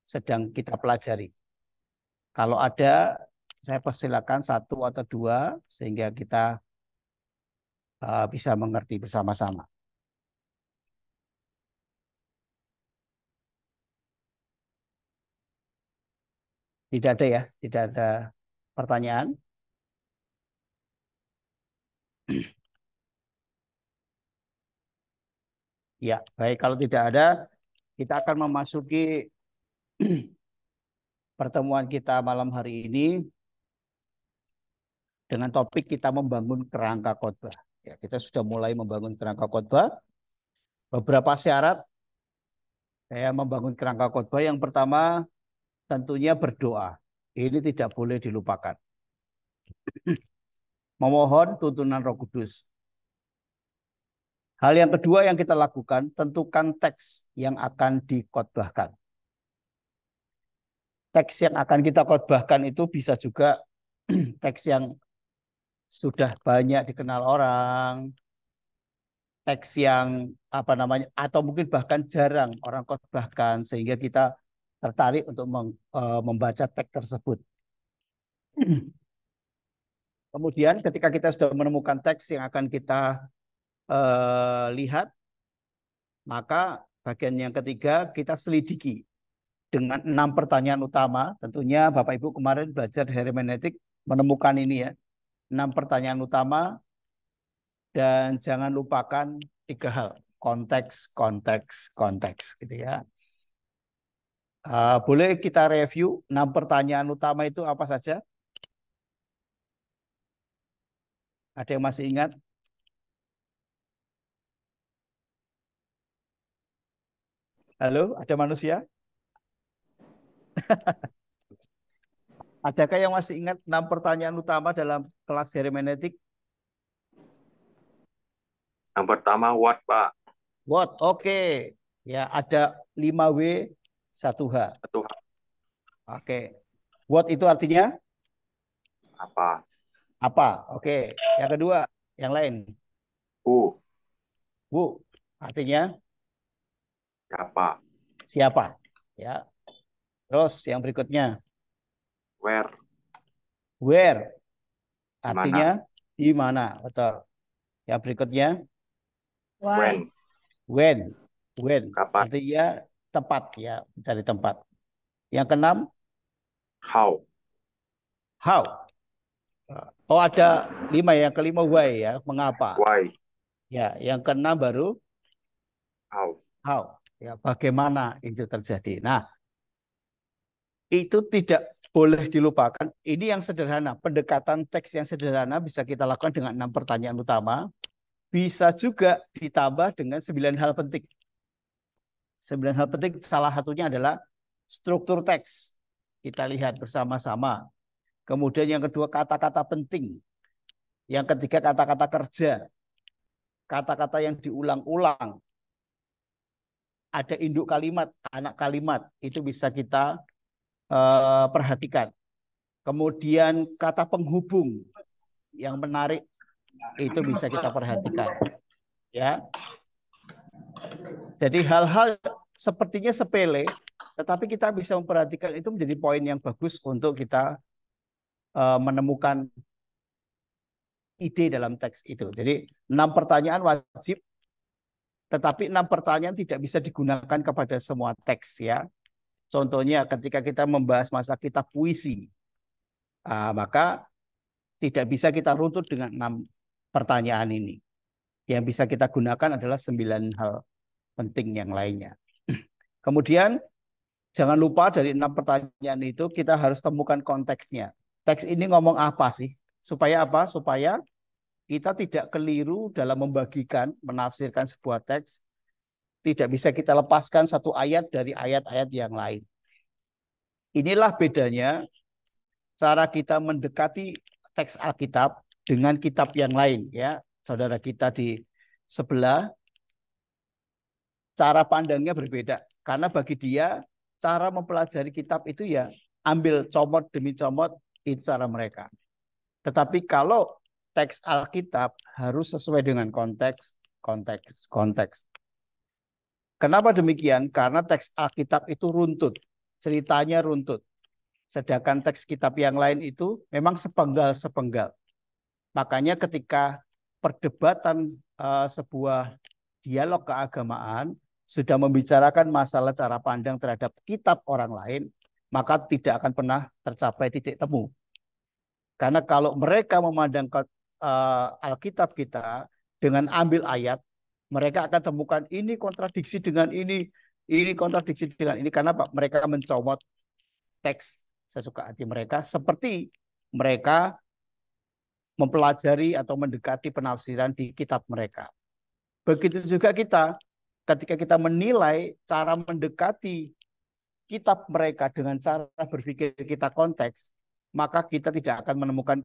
sedang kita pelajari. Kalau ada, saya persilakan satu atau dua sehingga kita bisa mengerti bersama-sama. Tidak ada ya, tidak ada pertanyaan. Ya, baik. Kalau tidak ada, kita akan memasuki pertemuan kita malam hari ini dengan topik kita membangun kerangka khotbah. Ya, kita sudah mulai membangun kerangka khotbah. Beberapa syarat saya membangun kerangka khotbah. Yang pertama, tentunya berdoa. Ini tidak boleh dilupakan. Memohon tuntunan Roh Kudus. Hal yang kedua yang kita lakukan, tentukan teks yang akan dikhotbahkan. Teks yang akan kita khotbahkan itu bisa juga teks yang sudah banyak dikenal orang, teks yang apa namanya, atau mungkin bahkan jarang orang khotbahkan, sehingga kita tertarik untuk membaca teks tersebut. Kemudian ketika kita sudah menemukan teks yang akan kita lihat, maka bagian yang ketiga kita selidiki dengan 6 pertanyaan utama. Tentunya Bapak Ibu kemarin belajar hermeneutik menemukan ini ya, 6 pertanyaan utama, dan jangan lupakan 3 hal, konteks, konteks, konteks, gitu ya. Boleh kita review 6 pertanyaan utama itu apa saja? Ada yang masih ingat? Halo, ada manusia? Adakah yang masih ingat 6 pertanyaan utama dalam kelas hermeneutik? Yang pertama what, Pak? What? Oke. Ya, ada 5W 1H. Satu Oke. What itu artinya apa? apa? Oke. Yang kedua, yang lain. Who? Who artinya Siapa? siapa? Ya. Terus yang berikutnya, Where? where Di mana? artinya di mana? Betul. Yang berikutnya, When? when. When Kapan? artinya tempat ya, mencari tempat. Yang keenam, How? how. Oh, ada 5 ya. Yang kelima, why ya, mengapa. Why? Ya, yang keenam baru How? how. Ya, bagaimana itu terjadi. Nah, itu tidak boleh dilupakan. Ini yang sederhana. Pendekatan teks yang sederhana bisa kita lakukan dengan 6 pertanyaan utama. Bisa juga ditambah dengan 9 hal penting. 9 hal penting salah satunya adalah struktur teks. Kita lihat bersama-sama. Kemudian yang kedua, kata-kata penting. Yang ketiga, kata-kata kerja. Kata-kata yang diulang-ulang. Ada induk kalimat, anak kalimat. Itu bisa kita perhatikan. Kemudian kata penghubung yang menarik itu bisa kita perhatikan. Ya. Jadi hal-hal sepertinya sepele, tetapi kita bisa memperhatikan itu menjadi poin yang bagus untuk kita menemukan ide dalam teks itu. Jadi 6 pertanyaan wajib, tetapi 6 pertanyaan tidak bisa digunakan kepada semua teks ya. Contohnya ketika kita membahas masalah kitab puisi, maka tidak bisa kita runtut dengan 6 pertanyaan ini. Yang bisa kita gunakan adalah 9 hal penting yang lainnya. Kemudian jangan lupa dari 6 pertanyaan itu kita harus temukan konteksnya. Teks ini ngomong apa sih? Supaya apa? Supaya kita tidak keliru dalam membagikan, menafsirkan sebuah teks. Tidak bisa kita lepaskan satu ayat dari ayat-ayat yang lain. Inilah bedanya cara kita mendekati teks Alkitab dengan kitab yang lain. Ya, saudara kita di sebelah, cara pandangnya berbeda. Karena bagi dia, cara mempelajari kitab itu ya ambil comot demi comot, itu cara mereka. Tetapi kalau teks Alkitab harus sesuai dengan konteks, konteks. Kenapa demikian? Karena teks Alkitab itu runtut. ceritanya runtut. Sedangkan teks kitab yang lain itu memang sepenggal-sepenggal. Makanya ketika perdebatan sebuah dialog keagamaan sudah membicarakan masalah cara pandang terhadap kitab orang lain, maka tidak akan pernah tercapai titik temu. Karena kalau mereka memandang Alkitab kita dengan ambil ayat, mereka akan temukan ini kontradiksi dengan ini kontradiksi dengan ini. Karena Pak, mereka mencomot teks sesuka hati mereka, seperti mereka mempelajari atau mendekati penafsiran di kitab mereka. Begitu juga kita, ketika kita menilai cara mendekati kitab mereka dengan cara berpikir kita konteks, maka kita tidak akan menemukan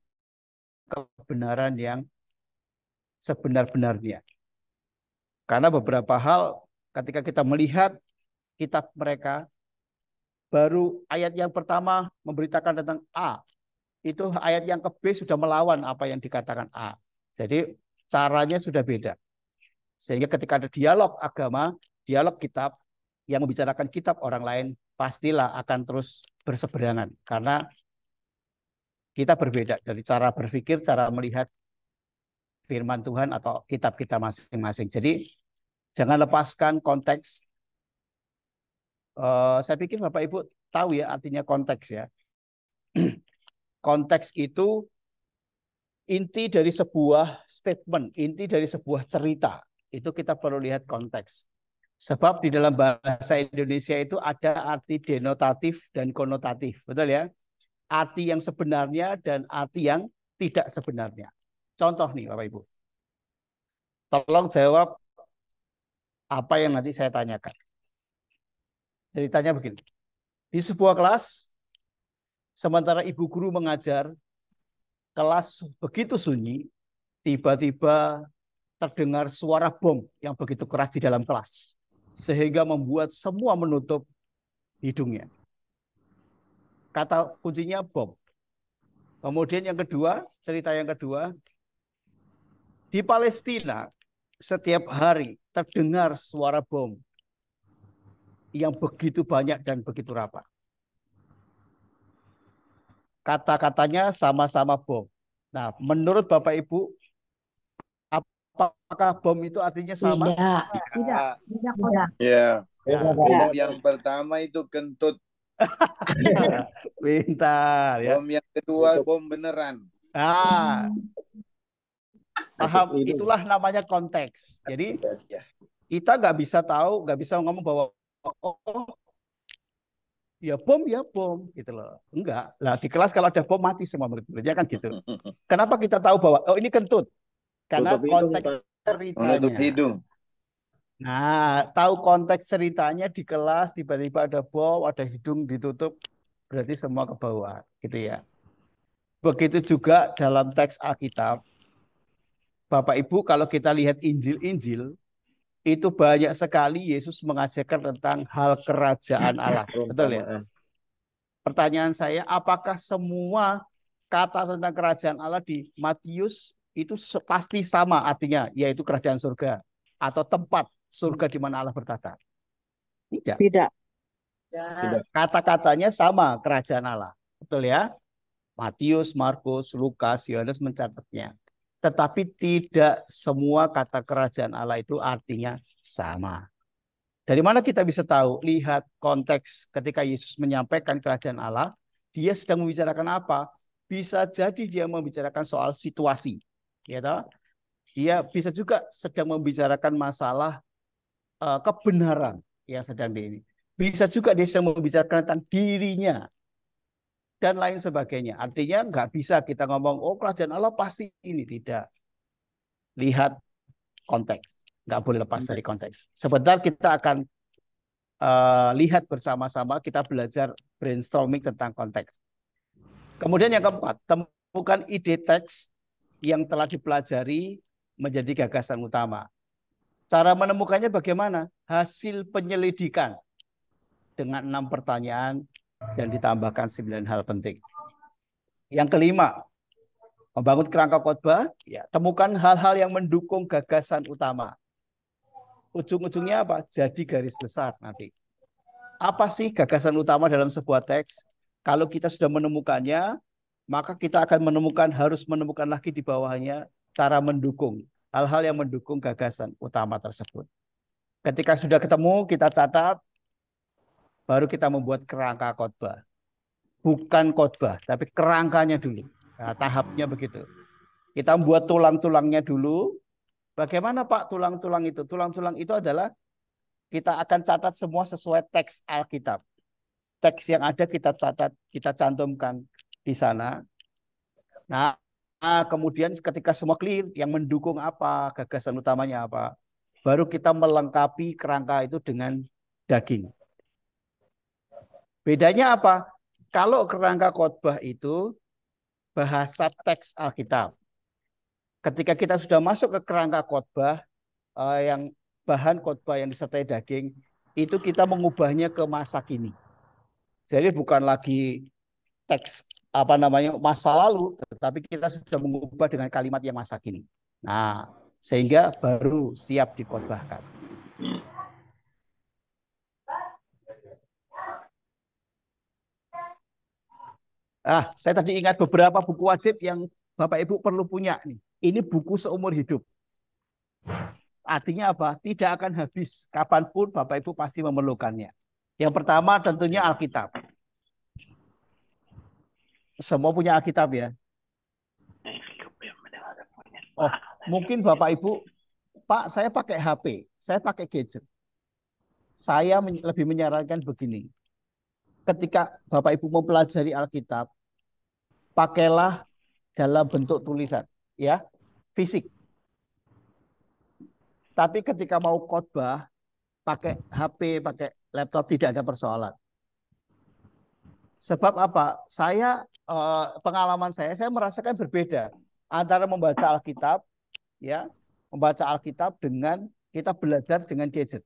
kebenaran yang sebenar-benarnya. Karena beberapa hal ketika kita melihat kitab mereka, baru ayat yang pertama memberitakan tentang A, itu ayat yang ke B sudah melawan apa yang dikatakan A. Jadi caranya sudah beda. Sehingga ketika ada dialog agama, dialog kitab yang membicarakan kitab orang lain, pastilah akan terus berseberangan. Karena kita berbeda dari cara berpikir, cara melihat firman Tuhan atau kitab kita masing-masing. Jadi jangan lepaskan konteks. Saya pikir Bapak Ibu tahu ya artinya konteks ya. Konteks itu inti dari sebuah statement, inti dari sebuah cerita. Itu kita perlu lihat konteks. Sebab di dalam bahasa Indonesia itu ada arti denotatif dan konotatif. Betul ya? Arti yang sebenarnya dan arti yang tidak sebenarnya. Contoh nih Bapak Ibu. Tolong jawab apa yang nanti saya tanyakan. Ceritanya begini. Di sebuah kelas, sementara ibu guru mengajar, kelas begitu sunyi, tiba-tiba terdengar suara bom yang begitu keras di dalam kelas. Sehingga membuat semua menutup hidungnya. Kata kuncinya bom. Kemudian yang kedua, cerita yang kedua, di Palestina setiap hari terdengar suara bom yang begitu banyak dan begitu rapat. Kata-katanya sama-sama bom. Nah, menurut Bapak Ibu, apakah bom itu artinya sama? Tidak. Tidak. Ya, Ya. bom yang pertama itu kentut. Pintar ya. Bom yang kedua bom beneran. Ah, paham, itulah namanya konteks. Jadi kita nggak bisa tahu, nggak bisa ngomong bahwa oh ya bom gitu loh. Enggak. Lah di kelas kalau ada bom mati semua murid-muridnya kan gitu. Kenapa kita tahu bahwa oh ini kentut? Karena konteks ceritanya. Menutup hidung. Nah, tahu konteks ceritanya di kelas tiba-tiba ada bom, ada hidung ditutup, berarti semua ke bawah, gitu ya. Begitu juga dalam teks Alkitab. Bapak Ibu, kalau kita lihat Injil-Injil, itu banyak sekali Yesus mengajarkan tentang hal kerajaan Allah. Betul ya? Pertanyaan saya, apakah semua kata tentang kerajaan Allah di Matius itu pasti sama artinya, yaitu kerajaan surga atau tempat surga di mana Allah bertata? Tidak. Tidak. Kata-katanya sama, kerajaan Allah. Betul ya? Matius, Markus, Lukas, Yohanes mencatatnya. Tetapi tidak semua kata kerajaan Allah itu artinya sama. Dari mana kita bisa tahu? Lihat konteks ketika Yesus menyampaikan kerajaan Allah, dia sedang membicarakan apa? Bisa jadi dia membicarakan soal situasi. Ya, dia bisa juga sedang membicarakan masalah kebenaran yang sedang ini. Bisa juga dia sedang membicarakan tentang dirinya dan lain sebagainya. Artinya nggak bisa kita ngomong, oh kerajaan Allah pasti ini. Tidak. Lihat konteks. Nggak boleh lepas dari konteks. Sebentar kita akan lihat bersama-sama, kita belajar brainstorming tentang konteks. Kemudian yang keempat, temukan ide teks yang telah dipelajari menjadi gagasan utama. Cara menemukannya bagaimana? Hasil penyelidikan dengan 6 pertanyaan dan ditambahkan 9 hal penting. Yang kelima, membangun kerangka khotbah, ya, temukan hal-hal yang mendukung gagasan utama. Ujung-ujungnya apa? Jadi garis besar nanti. apa sih gagasan utama dalam sebuah teks? Kalau kita sudah menemukannya, maka kita akan harus menemukan lagi di bawahnya cara mendukung, hal-hal yang mendukung gagasan utama tersebut. Ketika sudah ketemu, kita catat, baru kita membuat kerangka khotbah. Bukan khotbah, tapi kerangkanya dulu. Nah, tahapnya begitu. Kita membuat tulang-tulangnya dulu. Bagaimana Pak tulang-tulang itu? Tulang-tulang itu adalah kita akan catat semua sesuai teks Alkitab. Teks yang ada kita catat, kita cantumkan di sana. Nah, kemudian ketika semua clear, yang mendukung apa, gagasan utamanya apa, baru kita melengkapi kerangka itu dengan daging. Bedanya apa? Kalau kerangka khotbah itu bahasa teks Alkitab. Ketika kita sudah masuk ke kerangka khotbah, yang bahan khotbah yang disertai daging, itu kita mengubahnya ke masa kini. Jadi bukan lagi teks masa lalu, tetapi kita sudah mengubah dengan kalimat yang masa kini. Nah, sehingga baru siap dikhotbahkan. Saya tadi ingat beberapa buku wajib yang Bapak Ibu perlu punya nih. Ini buku seumur hidup. Artinya apa? Tidak akan habis. Kapanpun Bapak Ibu pasti memerlukannya. Yang pertama tentunya Alkitab. Semua punya Alkitab ya. Oh, mungkin Bapak Ibu, Pak, saya pakai HP, saya pakai gadget. Saya lebih menyarankan begini. Ketika Bapak Ibu mempelajari Alkitab, pakailah dalam bentuk tulisan, ya, fisik. Tapi ketika mau khotbah, pakai HP, pakai laptop tidak ada persoalan. Sebab apa? Pengalaman saya merasakan berbeda antara membaca Alkitab, ya, membaca Alkitab dengan kita belajar dengan gadget.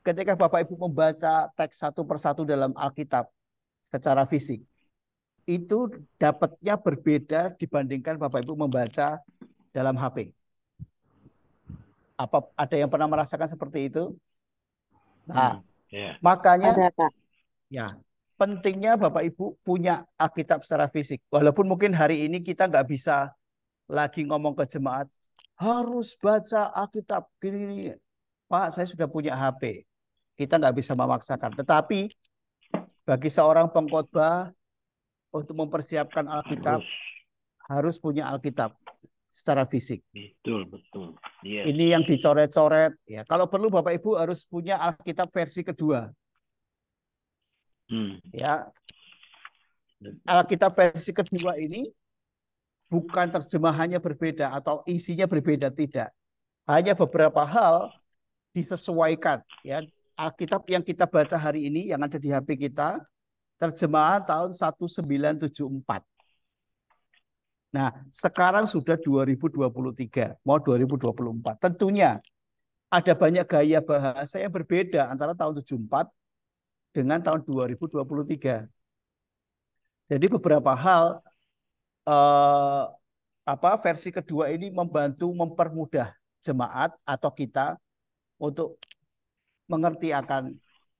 Ketika Bapak Ibu membaca teks satu persatu dalam Alkitab secara fisik, itu dapatnya berbeda dibandingkan Bapak Ibu membaca dalam HP. Apa ada yang pernah merasakan seperti itu? Nah, makanya Ada, Pak. ya pentingnya Bapak Ibu punya Alkitab secara fisik. Walaupun mungkin hari ini kita nggak bisa lagi ngomong ke jemaat, harus baca Alkitab. Gini, Pak, saya sudah punya HP. Kita nggak bisa memaksakan. Tetapi bagi seorang pengkhotbah untuk mempersiapkan Alkitab harus punya Alkitab secara fisik. Betul. Yes. Ini yang dicoret-coret. Ya, kalau perlu Bapak Ibu harus punya Alkitab versi kedua. Ya, Alkitab versi kedua ini bukan terjemahannya berbeda atau isinya berbeda, tidak. Hanya beberapa hal disesuaikan. Ya, Alkitab yang kita baca hari ini yang ada di HP kita terjemahan tahun 1974. Nah, sekarang sudah 2023, mau 2024. Tentunya ada banyak gaya bahasa yang berbeda antara tahun 74 dengan tahun 2023. Jadi beberapa hal versi kedua ini membantu mempermudah jemaat atau kita untuk mengerti akan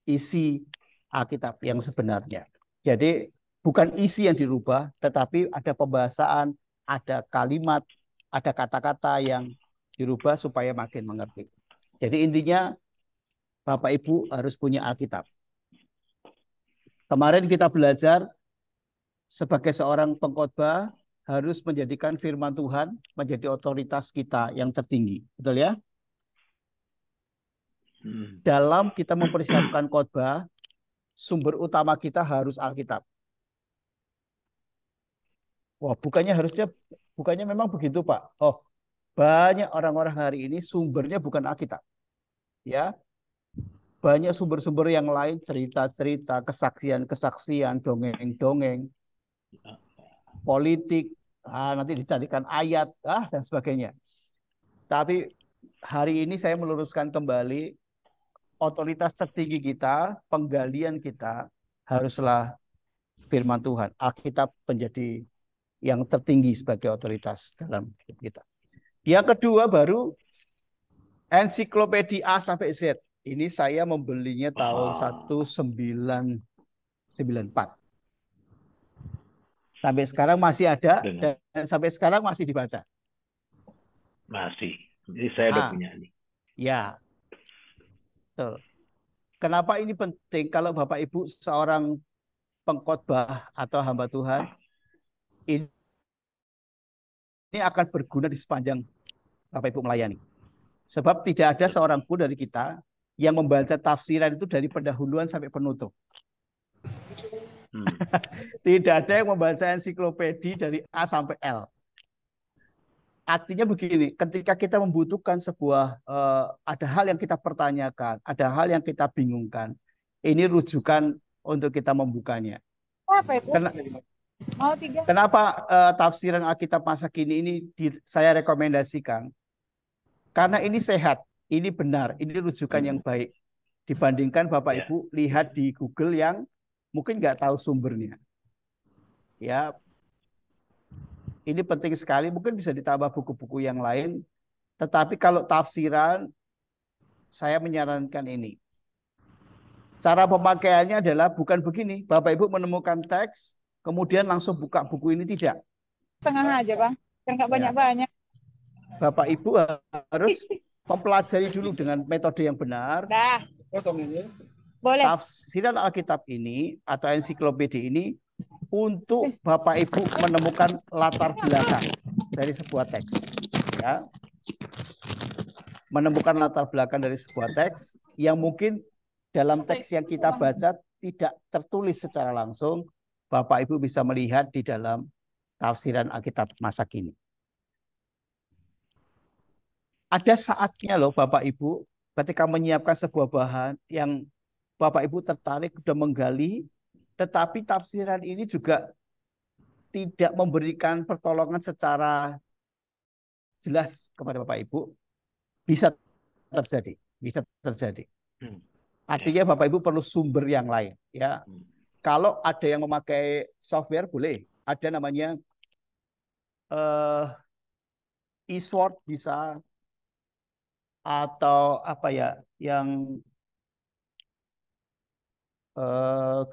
isi Alkitab yang sebenarnya. Jadi bukan isi yang dirubah, tetapi ada pembahasan, ada kalimat, ada kata-kata yang dirubah supaya makin mengerti. Jadi intinya Bapak Ibu harus punya Alkitab. Kemarin kita belajar sebagai seorang pengkhotbah harus menjadikan firman Tuhan menjadi otoritas kita yang tertinggi. Betul ya? Dalam kita mempersiapkan khotbah, sumber utama kita harus Alkitab. Wah, bukannya memang begitu, Pak. Oh, banyak orang-orang hari ini sumbernya bukan Alkitab. Ya. Banyak sumber-sumber yang lain, cerita-cerita, kesaksian-kesaksian, dongeng-dongeng, politik, nanti dicarikan ayat, dan sebagainya. Tapi hari ini saya meluruskan kembali otoritas tertinggi kita, penggalian kita haruslah firman Tuhan. Alkitab menjadi yang tertinggi sebagai otoritas dalam hidup kita. Yang kedua baru ensiklopedia A sampai Z. Ini saya membelinya tahun Ah. 1994. Sampai sekarang masih ada Dengan dan sampai sekarang masih dibaca. masih. Ini saya udah Ah, punya nih. ya, betul. Kenapa ini penting? Kalau Bapak Ibu seorang pengkhotbah atau hamba Tuhan, ini akan berguna di sepanjang Bapak Ibu melayani. Sebab tidak ada seorang pun dari kita yang membaca tafsiran itu dari pendahuluan sampai penutup. Hmm. Tidak ada yang membaca ensiklopedi dari A sampai L. Artinya begini, ketika kita membutuhkan sebuah, ada hal yang kita pertanyakan, ada hal yang kita bingungkan, ini rujukan untuk kita membukanya. Apa itu? Ken- Mau 3. Kenapa tafsiran Alkitab masa kini ini saya rekomendasikan? Karena ini sehat, ini benar, ini rujukan yang baik. Dibandingkan Bapak Ya. Ibu lihat di Google yang mungkin nggak tahu sumbernya. Ya, ini penting sekali. Mungkin bisa ditambah buku-buku yang lain. Tetapi kalau tafsiran, saya menyarankan ini. Cara pemakaiannya adalah bukan begini. Bapak Ibu menemukan teks, kemudian langsung buka buku ini, tidak. Setengah aja, Bang. Kan nggak Ya. banyak-banyak. Bapak Ibu harus mempelajari dulu dengan metode yang benar. Dah. Boleh. Tafsiran Alkitab ini atau ensiklopedi ini untuk Bapak Ibu menemukan latar belakang dari sebuah teks. Ya. Menemukan latar belakang dari sebuah teks yang mungkin dalam teks yang kita baca tidak tertulis secara langsung, Bapak Ibu bisa melihat di dalam tafsiran Alkitab masa kini. Ada saatnya loh Bapak Ibu ketika menyiapkan sebuah bahan yang Bapak Ibu tertarik sudah menggali, tetapi tafsiran ini juga tidak memberikan pertolongan secara jelas kepada Bapak Ibu, bisa terjadi, bisa terjadi. Artinya Bapak Ibu perlu sumber yang lain, ya. Kalau ada yang memakai software boleh, ada namanya eSword bisa, atau apa ya, yang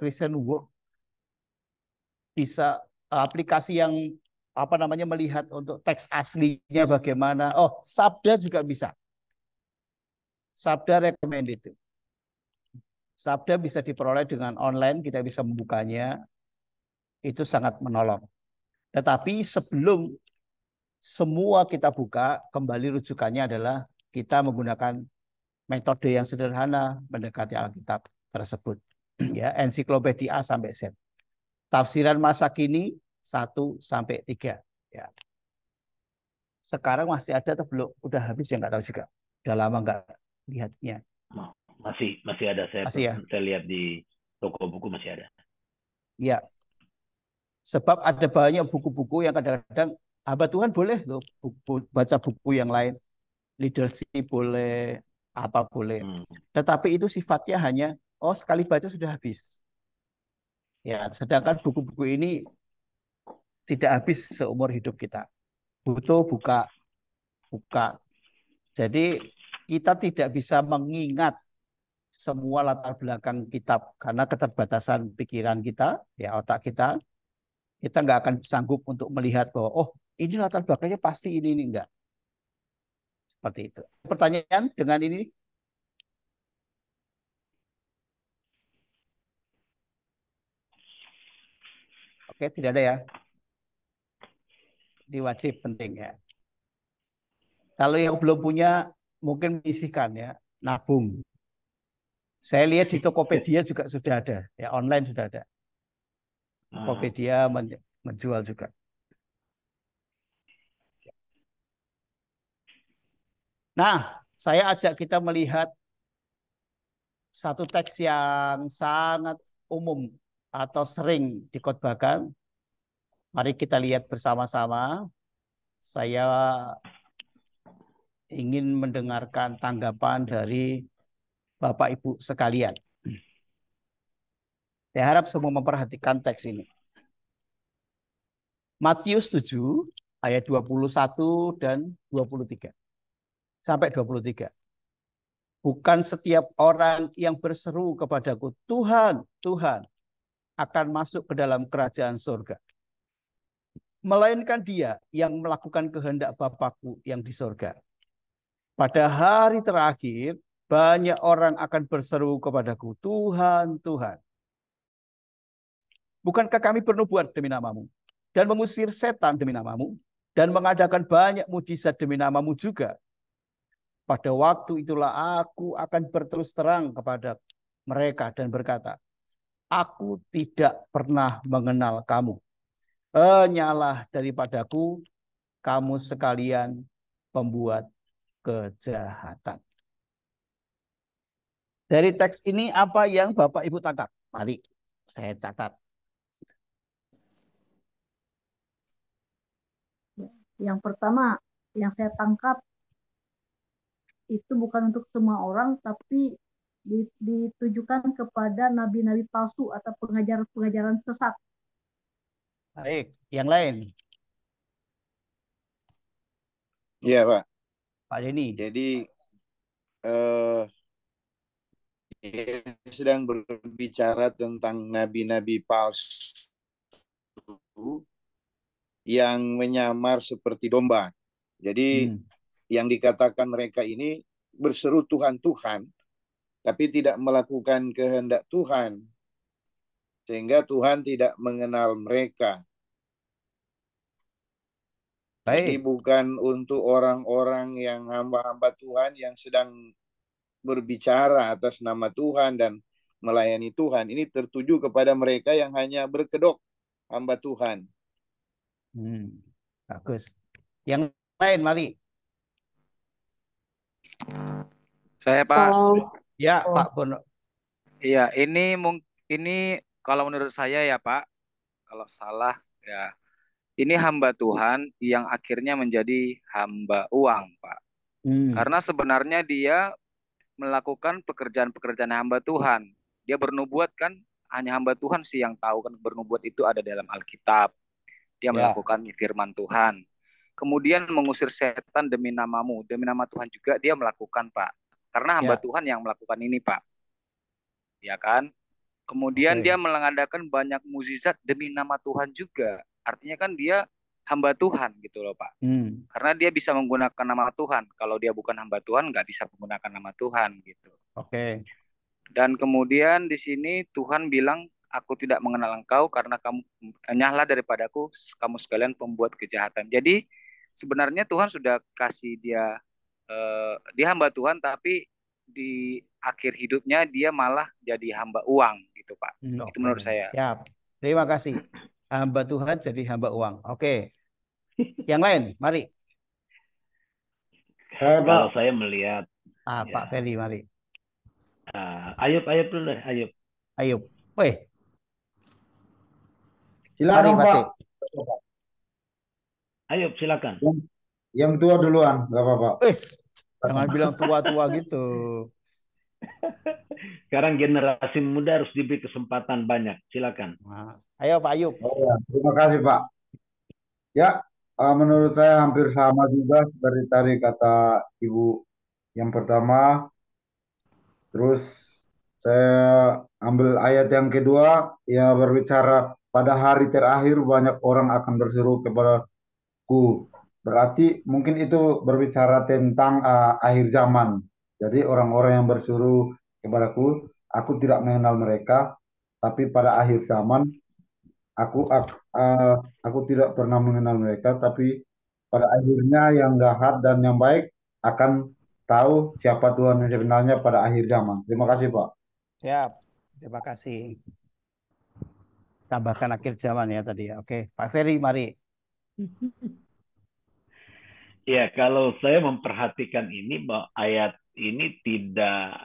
Christian Work bisa, aplikasi yang apa namanya melihat untuk teks aslinya bagaimana. Oh, Sabda juga bisa. Sabda recommend itu. Sabda bisa diperoleh dengan online, kita bisa membukanya. Itu sangat menolong. Tetapi sebelum semua kita buka, kembali rujukannya adalah kita menggunakan metode yang sederhana mendekati Alkitab tersebut. Ya, ensiklopedia A sampai Z. Tafsiran masa kini 1 sampai 3. Ya. Sekarang masih ada atau belum? Udah habis ya, nggak tahu juga. Udah lama nggak lihatnya. Masih ada, Masih ya? saya lihat di toko buku masih ada. Ya. Sebab ada banyak buku-buku yang kadang-kadang hamba Tuhan boleh loh baca buku yang lain. Leadership boleh, apa boleh. Tetapi itu sifatnya hanya, oh sekali baca sudah habis. Ya, sedangkan buku-buku ini tidak habis seumur hidup kita. Butuh buka. Jadi kita tidak bisa mengingat semua latar belakang kitab karena keterbatasan pikiran kita, ya otak kita nggak akan sanggup untuk melihat bahwa oh ini latar belakangnya pasti ini enggak. Seperti itu. Pertanyaan dengan ini? Oke, tidak ada ya. Ini wajib penting ya. Kalau yang belum punya mungkin menyisihkan ya, nabung. Saya lihat di Tokopedia juga sudah ada, ya online sudah ada. Tokopedia menjual juga. Nah, saya ajak kita melihat satu teks yang sangat umum atau sering dikhotbahkan. Mari kita lihat bersama-sama. Saya ingin mendengarkan tanggapan dari Bapak Ibu sekalian. Saya harap semua memperhatikan teks ini. Matius 7 ayat 21 dan 23. Sampai 23. Bukan setiap orang yang berseru kepadaku, Tuhan, Tuhan, akan masuk ke dalam kerajaan surga. Melainkan dia yang melakukan kehendak Bapakku yang di surga. Pada hari terakhir, banyak orang akan berseru kepadaku, Tuhan, Tuhan. Bukankah kami bernubuat demi namamu, dan mengusir setan demi namamu, dan mengadakan banyak mujizat demi namamu juga? Pada waktu itulah aku akan berterus terang kepada mereka dan berkata, aku tidak pernah mengenal kamu. Hanyalah daripadaku kamu sekalian pembuat kejahatan. Dari teks ini apa yang Bapak Ibu tangkap? Mari saya catat. Yang pertama yang saya tangkap itu bukan untuk semua orang, tapi ditujukan kepada nabi-nabi palsu atau pengajaran sesat. Baik, yang lain. Iya, Pak. Pak Denny. Jadi dia sedang berbicara tentang nabi-nabi palsu yang menyamar seperti domba. Jadi yang dikatakan mereka ini berseru Tuhan, Tuhan, tapi tidak melakukan kehendak Tuhan. Sehingga Tuhan tidak mengenal mereka. Jadi Baik. bukan untuk orang-orang yang hamba-hamba Tuhan yang sedang berbicara atas nama Tuhan dan melayani Tuhan. Ini tertuju kepada mereka yang hanya berkedok hamba Tuhan. Bagus. Yang lain, mari. Saya, Pak. Ya, Pak Bono. Iya, ini kalau menurut saya ya, Pak, kalau salah ya, ini hamba Tuhan yang akhirnya menjadi hamba uang, Pak. Karena sebenarnya dia melakukan pekerjaan-pekerjaan hamba Tuhan. Dia bernubuat kan, hanya hamba Tuhan sih yang tahu kan bernubuat itu ada dalam Alkitab. Dia melakukan firman Tuhan. Kemudian mengusir setan demi namamu, demi nama Tuhan juga dia melakukan, Pak. Karena hamba Tuhan yang melakukan ini, Pak. Ya kan? Kemudian dia mengadakan banyak mukjizat demi nama Tuhan juga. Artinya kan dia hamba Tuhan gitu loh, Pak. Karena dia bisa menggunakan nama Tuhan. Kalau dia bukan hamba Tuhan, nggak bisa menggunakan nama Tuhan gitu. Dan kemudian di sini Tuhan bilang, aku tidak mengenal engkau karena kamu nyahlah daripadaku, kamu sekalian pembuat kejahatan. Jadi sebenarnya Tuhan sudah kasih dia hamba Tuhan, tapi di akhir hidupnya dia malah jadi hamba uang gitu, Pak. Itu menurut saya. Siap. Terima kasih. Hamba Tuhan jadi hamba uang. Oke. Yang lain, mari. Kalau saya melihat Pak Ferry, mari. Ayub dulu deh, Ayub. Woi. Silakan, Pak. Ayub, silakan. Yang tua duluan, nggak apa-apa. Jangan bilang tua-tua gitu. Sekarang generasi muda harus diberi kesempatan banyak. Silakan. Ayo Pak Ayub. Terima kasih, Pak. Ya, menurut saya hampir sama juga seperti tadi kata Ibu yang pertama. Terus saya ambil ayat yang kedua, ya berbicara pada hari terakhir banyak orang akan berseru kepadaku. Berarti mungkin itu berbicara tentang akhir zaman. Jadi orang-orang yang berseru kepadaku, aku tidak mengenal mereka, tapi pada akhir zaman aku tidak pernah mengenal mereka, tapi pada akhirnya yang jahat dan yang baik akan tahu siapa Tuhan yang sebenarnya pada akhir zaman. Terima kasih, Pak. Siap. Terima kasih. Tambahkan akhir zaman ya tadi ya. Oke, Pak Ferry, mari. Ya, kalau saya memperhatikan ini, bahwa ayat ini tidak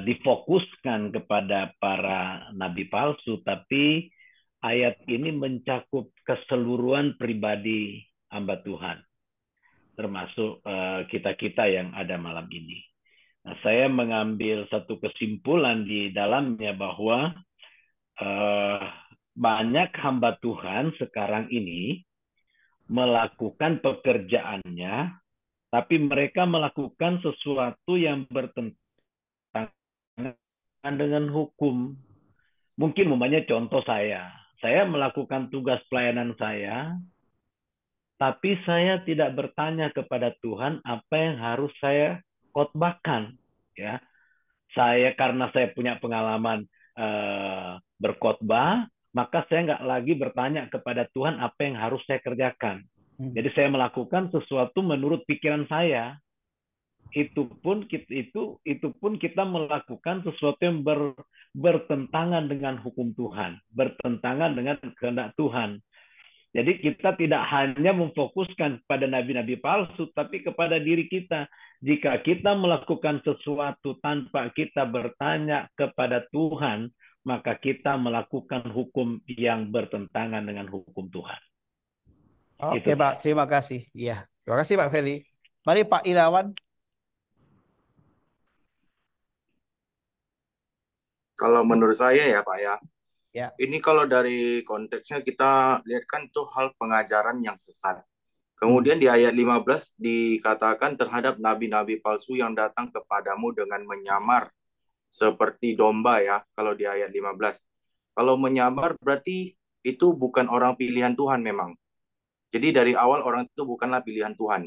difokuskan kepada para nabi palsu, tapi ayat ini mencakup keseluruhan pribadi hamba Tuhan, termasuk kita-kita yang ada malam ini. Nah, saya mengambil satu kesimpulan di dalamnya bahwa banyak hamba Tuhan sekarang ini melakukan pekerjaannya tapi mereka melakukan sesuatu yang bertentangan dengan hukum. Mungkin umpamanya contoh saya melakukan tugas pelayanan saya, tapi saya tidak bertanya kepada Tuhan apa yang harus saya khotbahkan. Ya, karena saya punya pengalaman berkhotbah, maka saya nggak lagi bertanya kepada Tuhan apa yang harus saya kerjakan. Jadi saya melakukan sesuatu menurut pikiran saya. Itu pun kita melakukan sesuatu yang bertentangan dengan hukum Tuhan, bertentangan dengan kehendak Tuhan. Jadi kita tidak hanya memfokuskan pada nabi-nabi palsu, tapi kepada diri kita. Jika kita melakukan sesuatu tanpa kita bertanya kepada Tuhan, maka kita melakukan hukum yang bertentangan dengan hukum Tuhan. Oke, Pak. Terima kasih. Iya, terima kasih Pak Ferry. Mari Pak Irawan. Kalau menurut saya ya Pak ya, Ya. ini kalau dari konteksnya kita lihat kan itu hal pengajaran yang sesat. Kemudian di ayat 15 dikatakan terhadap nabi-nabi palsu yang datang kepadamu dengan menyamar seperti domba ya, kalau di ayat 15. Kalau menyamar berarti itu bukan orang pilihan Tuhan memang. Jadi dari awal orang itu bukanlah pilihan Tuhan.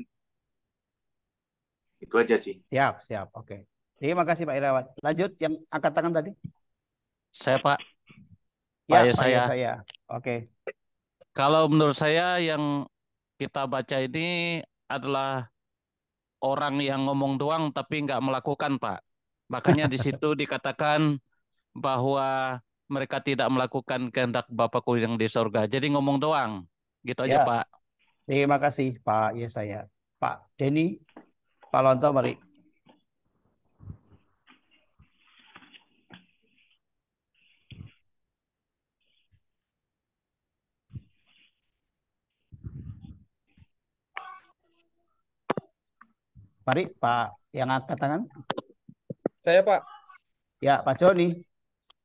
Itu aja sih. Siap. Oke. Terima kasih Pak Irawan. Lanjut yang angkat tangan tadi. Saya Pak. Ya, Pak saya. saya. Oke. Kalau menurut saya yang kita baca ini adalah orang yang ngomong doang tapi nggak melakukan, Pak. Makanya di situ dikatakan bahwa mereka tidak melakukan kehendak Bapakku yang di sorga. Jadi ngomong doang. Gitu aja, Ya. Pak. Terima kasih Pak Yesaya. Pak Denny, Pak Lonto, mari. Mari Pak yang angkat tangan. Saya Pak. Ya, Pak Joni.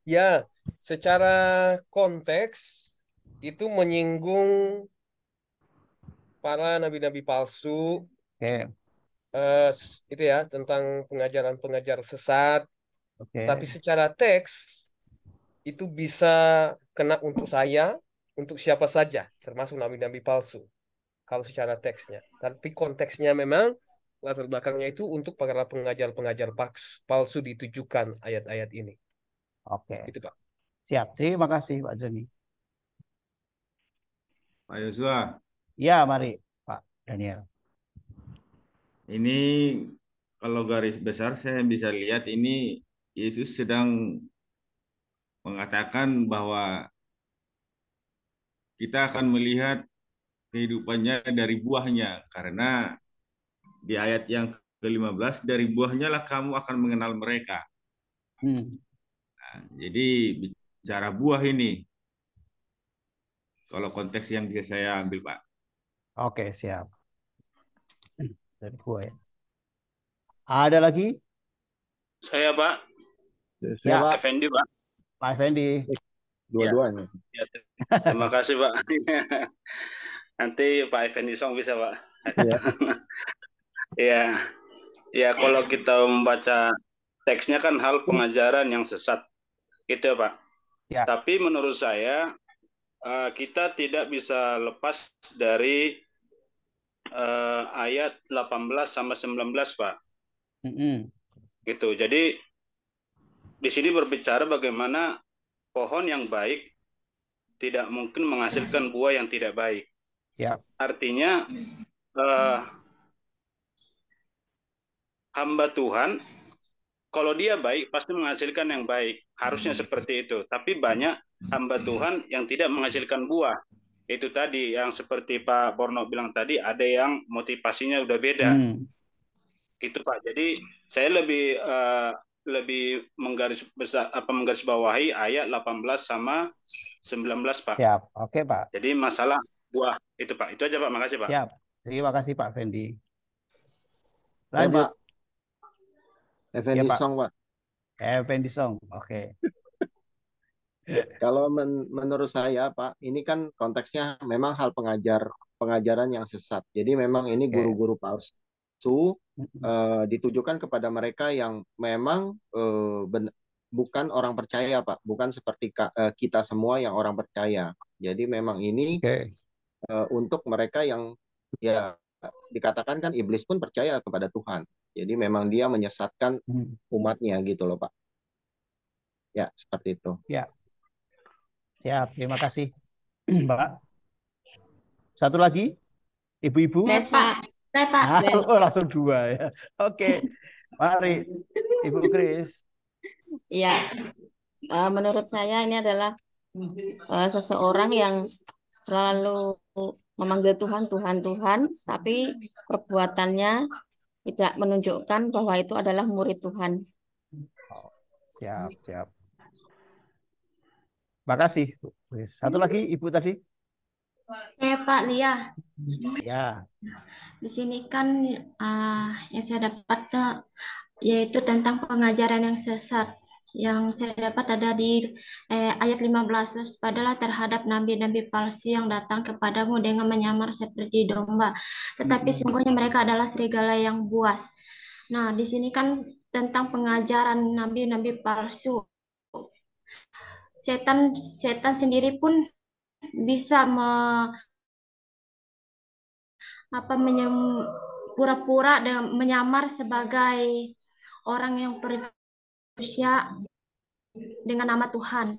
Ya, secara konteks itu menyinggung para nabi-nabi palsu. Oke. Itu ya tentang pengajaran-pengajar sesat. Oke. Tapi secara teks itu bisa kena untuk saya, untuk siapa saja, termasuk nabi-nabi palsu. Kalau secara teksnya. Tapi konteksnya memang latar belakangnya itu untuk para pengajar-pengajar palsu ditujukan ayat-ayat ini. Oke. Itu Pak. Siap. Terima kasih Pak Joni. Pak Yosua. Ya, mari Pak Daniel. Ini kalau garis besar saya bisa lihat ini Yesus sedang mengatakan bahwa kita akan melihat kehidupannya dari buahnya, karena di ayat yang ke-15 dari buahnya lah kamu akan mengenal mereka. Nah, jadi bicara buah ini kalau konteks yang bisa saya ambil Pak. Oke, siap. Dari buah ya. Ada lagi? Saya Pak. Ya, Pak Effendi Pak. Pak Effendi. Dua-duanya. Ya, terima kasih Pak. Nanti Pak Effendi Song bisa Pak. Ya. Ya, kalau kita membaca teksnya kan hal pengajaran yang sesat. Gitu ya Pak. Ya. Tapi menurut saya kita tidak bisa lepas dari ayat 18 sama 19 Pak. Gitu. Jadi di sini berbicara bagaimana pohon yang baik tidak mungkin menghasilkan buah yang tidak baik. Ya. Artinya hamba Tuhan kalau dia baik pasti menghasilkan yang baik. Harusnya seperti itu. Tapi banyak hamba Tuhan yang tidak menghasilkan buah. Itu tadi yang seperti Pak Borno bilang tadi, ada yang motivasinya udah beda. Gitu Pak. Jadi saya lebih menggarisbawahi ayat 18 sama 19 Pak. Siap. Oke Pak. Jadi masalah buah itu Pak. Itu aja Pak. Makasih Pak. Siap. Terima kasih Pak Fendi. Lanjut. Effendi Song Pak. Effendi Song. Oke. Kalau menurut saya Pak, ini kan konteksnya memang hal pengajaran yang sesat. Jadi memang ini guru-guru palsu. ditujukan kepada mereka yang memang bukan orang percaya, Pak, bukan seperti kita semua yang orang percaya. Jadi memang ini untuk mereka yang ya dikatakan kan iblis pun percaya kepada Tuhan. Jadi memang dia menyesatkan umatnya gitu loh, Pak. Ya, seperti itu. Ya. Siap, terima kasih, Mbak. Satu lagi, Ibu-ibu. Yes, Pak. Saya, Pak. Oh, langsung dua ya. Oke, mari, Ibu Kris. Iya, menurut saya ini adalah seseorang yang selalu memanggil Tuhan, Tuhan, Tuhan, tapi perbuatannya tidak menunjukkan bahwa itu adalah murid Tuhan. Oh, siap, siap. Makasih. Satu lagi, Ibu tadi. Saya Pak Lia. Ya. Di sini kan yang saya dapat yaitu tentang pengajaran yang sesat. Yang saya dapat ada di ayat 15, waspadalah terhadap nabi-nabi palsu yang datang kepadamu dengan menyamar seperti domba, tetapi sungguhnya mereka adalah serigala yang buas. Nah, di sini kan tentang pengajaran nabi-nabi palsu. Setan sendiri pun bisa pura-pura dan menyamar sebagai orang yang percaya dengan nama Tuhan.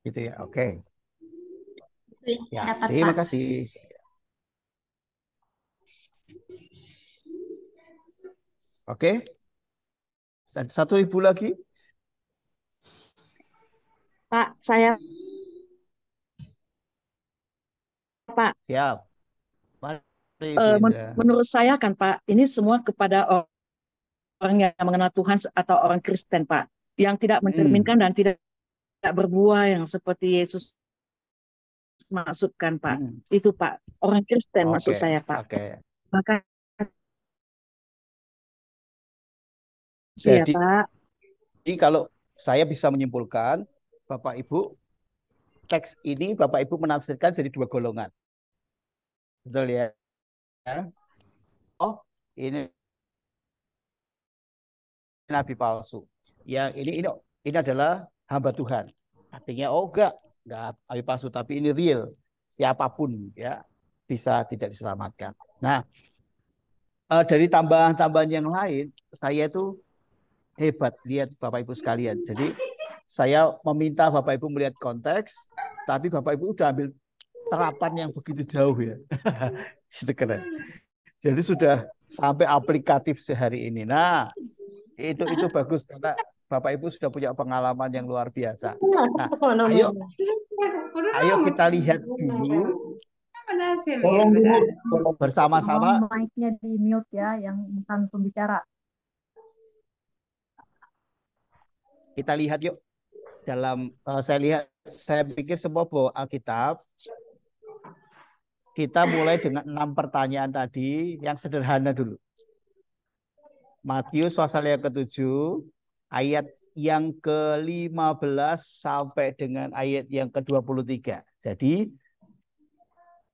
Gitu ya, oke. Ya, Dapat, terima Pak. kasih. Oke. Satu Ibu lagi. Pak, saya Pak. Siap. Menurut saya kan Pak, ini semua kepada orang yang mengenal Tuhan atau orang Kristen Pak, yang tidak mencerminkan dan tidak berbuah yang seperti Yesus maksudkan Pak. Itu Pak, orang Kristen maksud saya Pak. Maka Jadi, Pak. Jadi kalau saya bisa menyimpulkan, Bapak Ibu, teks ini Bapak Ibu menafsirkan jadi dua golongan. Betul ya? Oh, ini nabi palsu. Yang ini adalah hamba Tuhan. Artinya enggak nabi palsu, tapi ini real. Siapapun ya bisa tidak diselamatkan. Nah, dari tambahan-tambahan yang lain, saya itu hebat lihat Bapak Ibu sekalian. Jadi saya meminta Bapak Ibu melihat konteks, tapi Bapak Ibu udah ambil terapan yang begitu jauh ya. Itu keren. Jadi sudah sampai aplikatif sehari ini. Nah, itu bagus karena Bapak Ibu sudah punya pengalaman yang luar biasa. Nah, ayo kita lihat dulu. Bersama-sama. Mic-nya di mute ya, yang bukan pembicara. Kita lihat yuk. Saya pikir semua bawa Alkitab. Kita mulai dengan 6 pertanyaan tadi yang sederhana dulu. Matius pasal yang ke-7, ayat yang ke-15 sampai dengan ayat yang ke-23. Jadi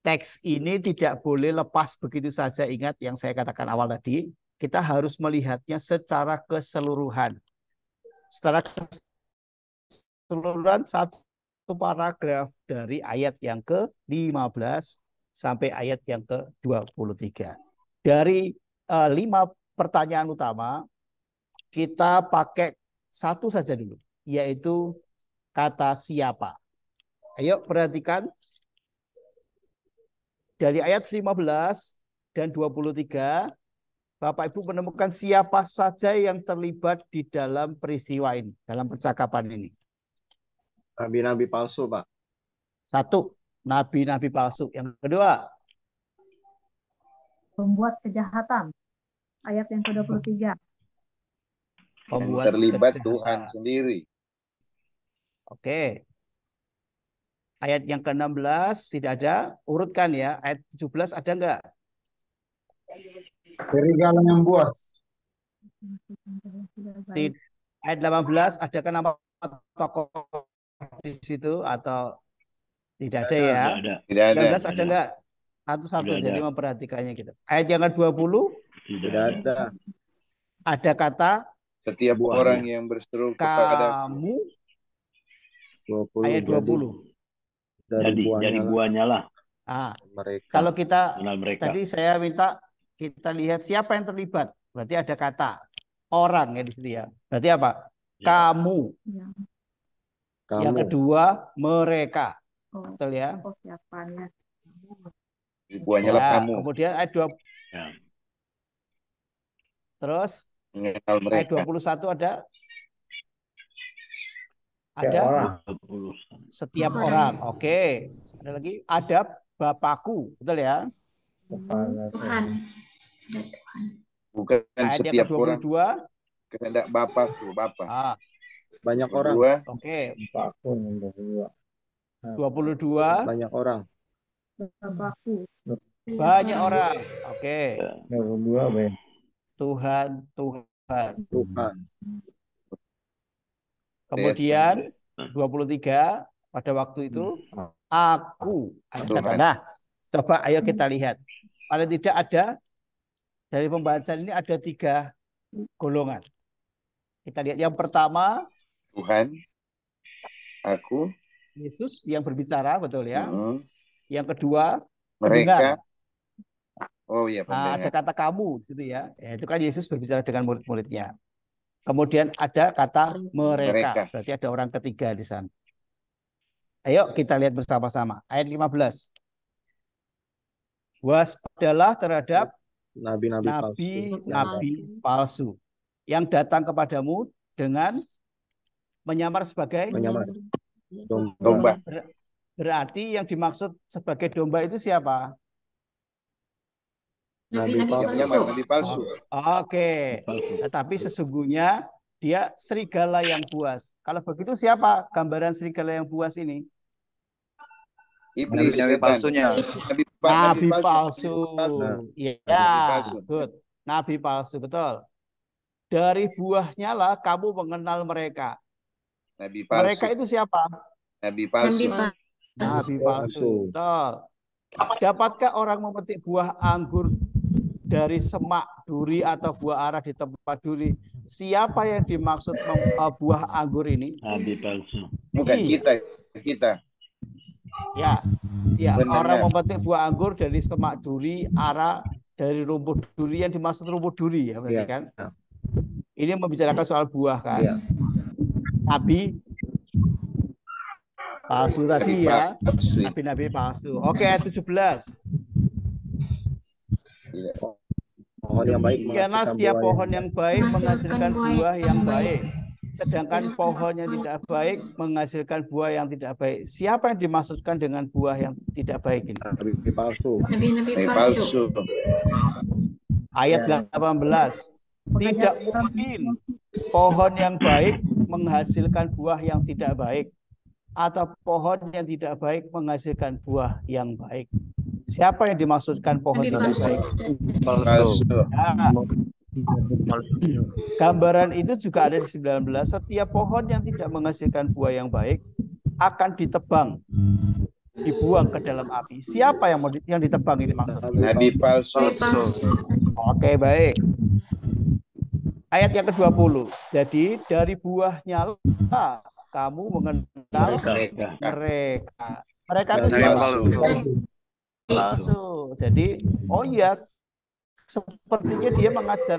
teks ini tidak boleh lepas begitu saja. Ingat yang saya katakan awal tadi, kita harus melihatnya secara keseluruhan. Secara keseluruhan satu paragraf dari ayat yang ke-15 sampai ayat yang ke-23. Dari 5 pertanyaan utama, kita pakai satu saja dulu, yaitu kata siapa. Ayo perhatikan. Dari ayat 15 dan 23, Bapak Ibu menemukan siapa saja yang terlibat di dalam peristiwa ini, dalam percakapan ini. Nabi-nabi palsu, Pak. Satu, nabi-nabi palsu. Yang kedua, pembuat kejahatan. Ayat yang ke-23. Yang terlibat Tuhan sendiri. Oke. Ayat yang ke-16 tidak ada. Urutkan ya. Ayat 17 ada enggak? Serigala yang buas. Ayat 18 ada kan nama tokoh di situ atau tidak ada ya? Tidak ada. 19 ada enggak? Satu-satu Tidak jadi ada. memperhatikannya gitu. Ayat yang ke-20 Tidak ada. ada kata Setiap Buahnya. orang yang berseru kepada kamu. 20 Ayat 20. dari Jadi buahnya lah. Ah, mereka. kalau kita Kenal mereka. tadi saya minta kita lihat siapa yang terlibat. Berarti ada kata orang ya di sini ya. Berarti apa? Ya. Kamu. Kamu. Yang kedua mereka. Oh, Betul ya? oh siapanya. buahnya lah Ya, kamu. kemudian ayat 20. Ya. Terus Mengenal ayat mereka. 21 ada orang. setiap orang. Oke. Ada lagi ada Bapakku. Betul ya? Tuhan. Ada Tuhan. Bukan Ayat yang setiap orang ke-22. kehendak Bapakku, Bapa. Ah, Banyak orang. Kedua, oke. Bapakku yang berdua. 22. Banyak orang. Bapakku. Banyak orang. Oke. Berdua, Ben. Tuhan. Tuhan. Kemudian 23 pada waktu itu aku ada kata. Nah, coba ayo kita lihat. Paling tidak ada dari pembahasan ini ada 3 golongan. Kita lihat yang pertama Tuhan, aku, Yesus yang berbicara, betul ya? Yang kedua mereka. pendengar. Oh iya, Nah, ada pendengar. kata kamu di situ ya. Itu kan Yesus berbicara dengan murid-muridnya. Kemudian ada kata mereka. Berarti ada orang ketiga di sana. Ayo kita lihat bersama-sama. Ayat 15. Waspadalah terhadap nabi-nabi palsu yang datang kepadamu dengan menyamar sebagai domba. Berarti yang dimaksud sebagai domba itu siapa? Nabi palsu. Oke. Tetapi sesungguhnya dia serigala yang buas. Kalau begitu siapa gambaran serigala yang buas ini? Iblis, nabi palsunya. Nabi palsu. Ya, palsu. good. Nabi palsu, betul. Dari buahnya lah kamu mengenal mereka. Nabi palsu. Mereka itu siapa? Nabi palsu. Nabi palsu. Betul. Dapatkah orang memetik buah anggur dari semak duri atau buah ara di tempat duri? Siapa yang dimaksud buah anggur ini? Nabi palsu. Bukan kita. Ya, orang memetik buah anggur dari semak duri, ara dari rumput duri, yang dimaksud rumput duri ya, berarti kan? Ini membicarakan soal buah kan? Ya. Nabi palsu tadi ya, nabi-nabi palsu. Oke, 17. Pohon yang baik karena setiap pohon yang baik menghasilkan buah yang baik, sedangkan pohon yang tidak baik menghasilkan buah yang tidak baik. Siapa yang dimaksudkan dengan buah yang tidak baik ini? Nabi palsu. Nabi palsu. Ayat 18. Tidak mungkin pohon yang baik menghasilkan buah yang tidak baik, atau pohon yang tidak baik menghasilkan buah yang baik. Siapa yang dimaksudkan pohon tidak baik? Palsu. Nah, gambaran itu juga ada di 19. Setiap pohon yang tidak menghasilkan buah yang baik akan ditebang, dibuang ke dalam api. Siapa yang ditebang ini maksudnya? Nabi palsu. Oke, baik. Ayat yang ke-20. Jadi dari buahnya lah kamu mengenal mereka. Mereka itu siapa? Palsu. Jadi, oh iya, sepertinya dia mengajar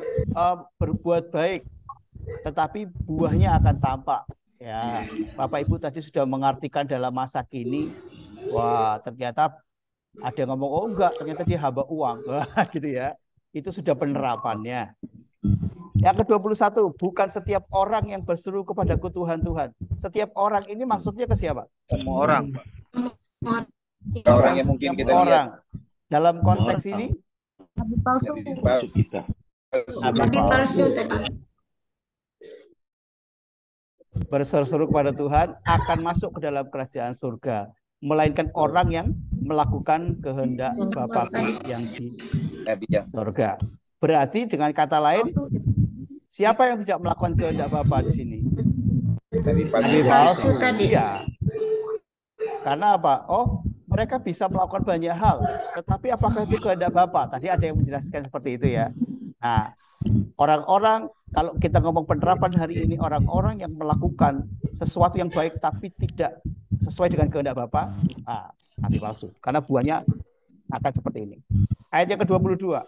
berbuat baik, tetapi buahnya akan tampak. Ya, Bapak Ibu tadi sudah mengartikan dalam masa kini. Wah, ternyata ada yang ngomong, oh enggak, ternyata dia hamba uang. Wah, gitu ya. Itu sudah penerapannya. Yang ke-21, bukan setiap orang yang berseru kepadaku Tuhan, Tuhan. Setiap orang ini maksudnya ke siapa? Semua orang, Pak. Orang yang mungkin kita lihat. Dalam konteks ini, Nabi palsu. Nabi palsu. berseru kepada Tuhan akan masuk ke dalam kerajaan surga, melainkan orang yang melakukan kehendak Bapakku yang di surga. Berarti dengan kata lain, siapa yang tidak melakukan kehendak Bapa di sini? Nabi palsu. Iya. Karena apa? Oh, mereka bisa melakukan banyak hal, tetapi apakah itu kehendak Bapa? Tadi ada yang menjelaskan seperti itu ya. Nah, orang-orang, kalau kita ngomong penerapan hari ini, orang-orang yang melakukan sesuatu yang baik tapi tidak sesuai dengan kehendak Bapa, nabi palsu. Karena buahnya akan seperti ini. Ayat yang ke-22.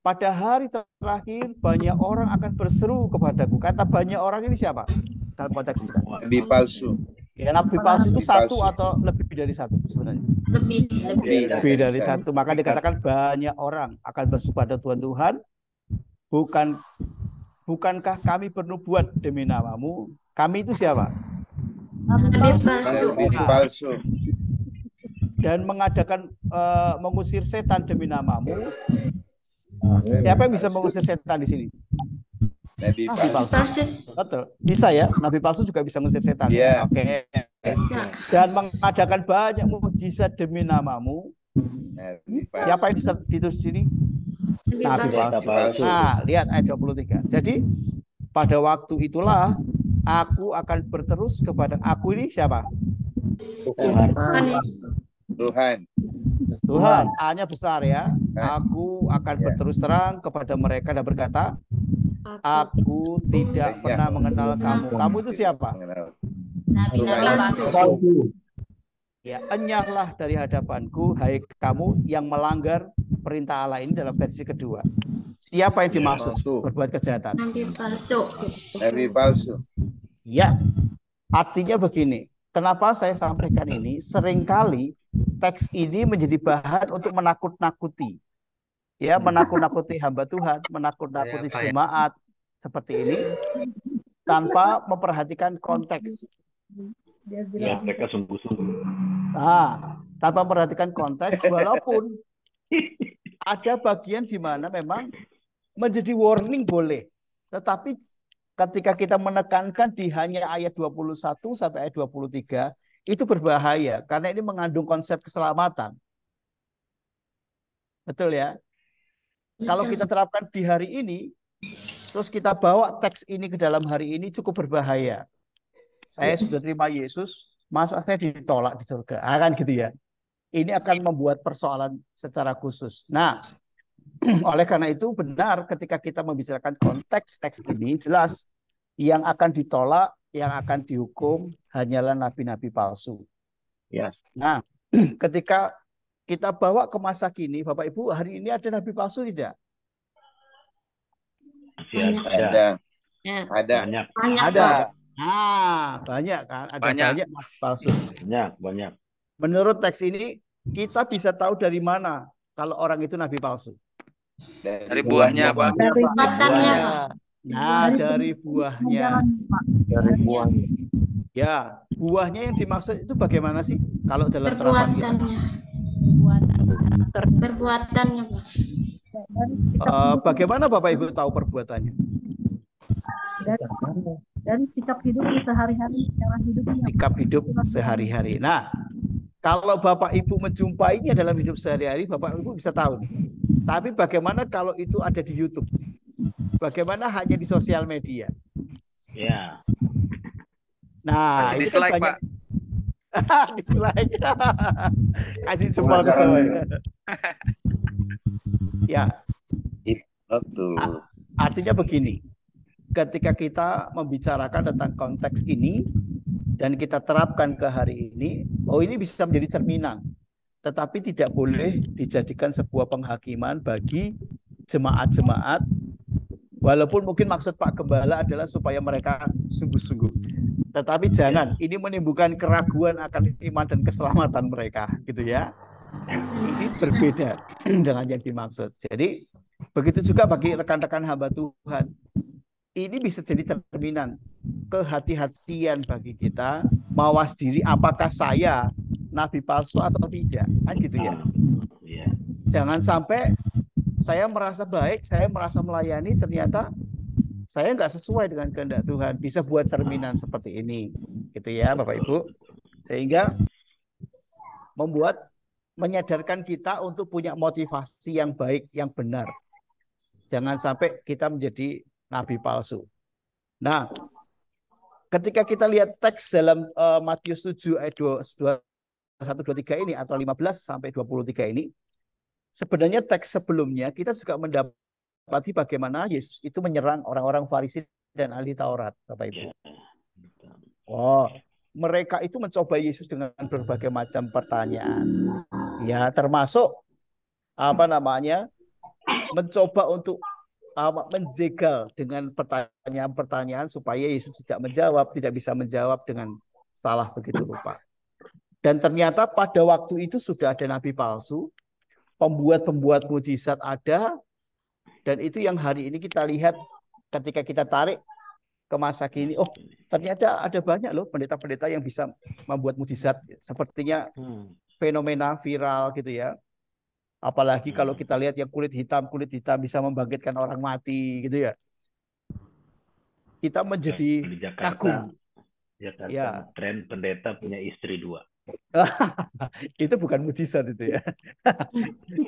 Pada hari terakhir banyak orang akan berseru kepadaku. Kata banyak orang ini siapa? Dalam konteks kita. Nabi palsu. Ya, nabi palsu itu satu atau lebih dari satu sebenarnya. Lebih dari satu. Maka dikatakan banyak orang akan berseru pada Tuhan. Bukankah kami bernubuat demi namamu? Kami itu siapa? Nabi palsu. Dan mengadakan mengusir setan demi namamu. Siapa yang bisa mengusir setan di sini? Nabi palsu. Betul. Bisa ya, nabi palsu juga bisa mengusir setan. Yeah. Oke. Dan mengadakan banyak mukjizat demi namamu. Siapa yang ditulis di sini? Nabi palsu. Nah, lihat ayat 23. Jadi pada waktu itulah aku akan berterus kepada aku ini siapa? Tuhan, A-nya besar ya. Aku akan berterus terang kepada mereka dan berkata, aku tidak pernah mengenal kamu. Kamu itu siapa? Nabi-nabi palsu. Ya, enyahlah dari hadapanku, hai kamu yang melanggar perintah Allah ini dalam versi kedua. Siapa yang dimaksud berbuat kejahatan? Nabi palsu. Nabi palsu. Ya, artinya begini. Kenapa saya sampaikan ini? Seringkali teks ini menjadi bahan untuk menakut-nakuti. Ya, menakut-nakuti hamba Tuhan, menakut-nakuti jemaat seperti ini tanpa memperhatikan konteks. Ya, mereka sungguh-sungguh. Tanpa memperhatikan konteks, walaupun ada bagian di mana memang menjadi warning boleh. Tetapi ketika kita menekankan di hanya ayat 21 sampai ayat 23, itu berbahaya karena ini mengandung konsep keselamatan. Betul ya? Kalau kita terapkan di hari ini, terus kita bawa teks ini ke dalam hari ini cukup berbahaya. Saya sudah terima Yesus, masa saya ditolak di surga? Kan gitu ya. Ini akan membuat persoalan secara khusus. Nah, oleh karena itu benar ketika kita membicarakan konteks teks ini, jelas yang akan ditolak, yang akan dihukum hanyalah nabi-nabi palsu. Yes. Nah, ketika kita bawa ke masa kini, Bapak Ibu, hari ini ada nabi palsu tidak? Ada. Banyak. Ada. Banyak kan? Ada banyak nabi palsu. Banyak. Menurut teks ini, kita bisa tahu dari mana kalau orang itu nabi palsu? Dari buahnya, Pak. Dari buahnya. Nah, dari buahnya. Dari buahnya. Ya, buahnya yang dimaksud itu bagaimana sih? Kalau dalam terapan kita? Perbuatannya, Pak. Bagaimana Bapak Ibu tahu perbuatannya? Dari sikap hidupnya sehari-hari, cara hidupnya. Sikap hidup sehari-hari. Nah, kalau Bapak Ibu menjumpainya dalam hidup sehari-hari, Bapak Ibu bisa tahu. Tapi bagaimana kalau itu ada di YouTube? Bagaimana hanya di sosial media? Ya. Nah, kasih itu dislike, kan banyak. Pak. Dislike. Kasih jempol ke bawah. Ya. Artinya begini. Ketika kita membicarakan tentang konteks ini dan kita terapkan ke hari ini, ini bisa menjadi cerminan. Tetapi tidak boleh dijadikan sebuah penghakiman bagi jemaat-jemaat. Walaupun mungkin maksud Pak Gembala adalah supaya mereka sungguh-sungguh. Tetapi jangan, ini menimbulkan keraguan akan iman dan keselamatan mereka, gitu ya. Ini berbeda dengan yang dimaksud. Jadi, begitu juga bagi rekan-rekan hamba Tuhan. Ini bisa jadi cerminan kehati-hatian bagi kita, mawas diri apakah saya nabi palsu atau tidak. Kan gitu ya. Jangan sampai saya merasa baik, saya merasa melayani, ternyata saya nggak sesuai dengan kehendak Tuhan. Bisa buat cerminan seperti ini, gitu ya, Bapak Ibu. Sehingga menyadarkan kita untuk punya motivasi yang baik, yang benar. Jangan sampai kita menjadi nabi palsu. Nah, ketika kita lihat teks dalam Matius 7 ayat 2 1, 2, 3 ini atau 15 sampai 23 ini, sebenarnya teks sebelumnya kita juga mendapati bagaimana Yesus itu menyerang orang-orang Farisi dan ahli Taurat, Bapak Ibu. Oh, mereka itu mencoba Yesus dengan berbagai macam pertanyaan. Ya, termasuk mencoba untuk menjegal dengan pertanyaan-pertanyaan supaya Yesus tidak bisa menjawab dengan salah begitu rupa. Dan ternyata pada waktu itu sudah ada nabi palsu, pembuat mujizat ada, dan itu yang hari ini kita lihat ketika kita tarik ke masa kini. Oh, ternyata ada banyak loh pendeta-pendeta yang bisa membuat mujizat, sepertinya fenomena viral gitu ya. Apalagi kalau kita lihat yang kulit hitam bisa membangkitkan orang mati gitu ya. Kita menjadi Di kagum. Jakarta Ya. tren pendeta punya istri 2. Itu bukan mujizat itu ya.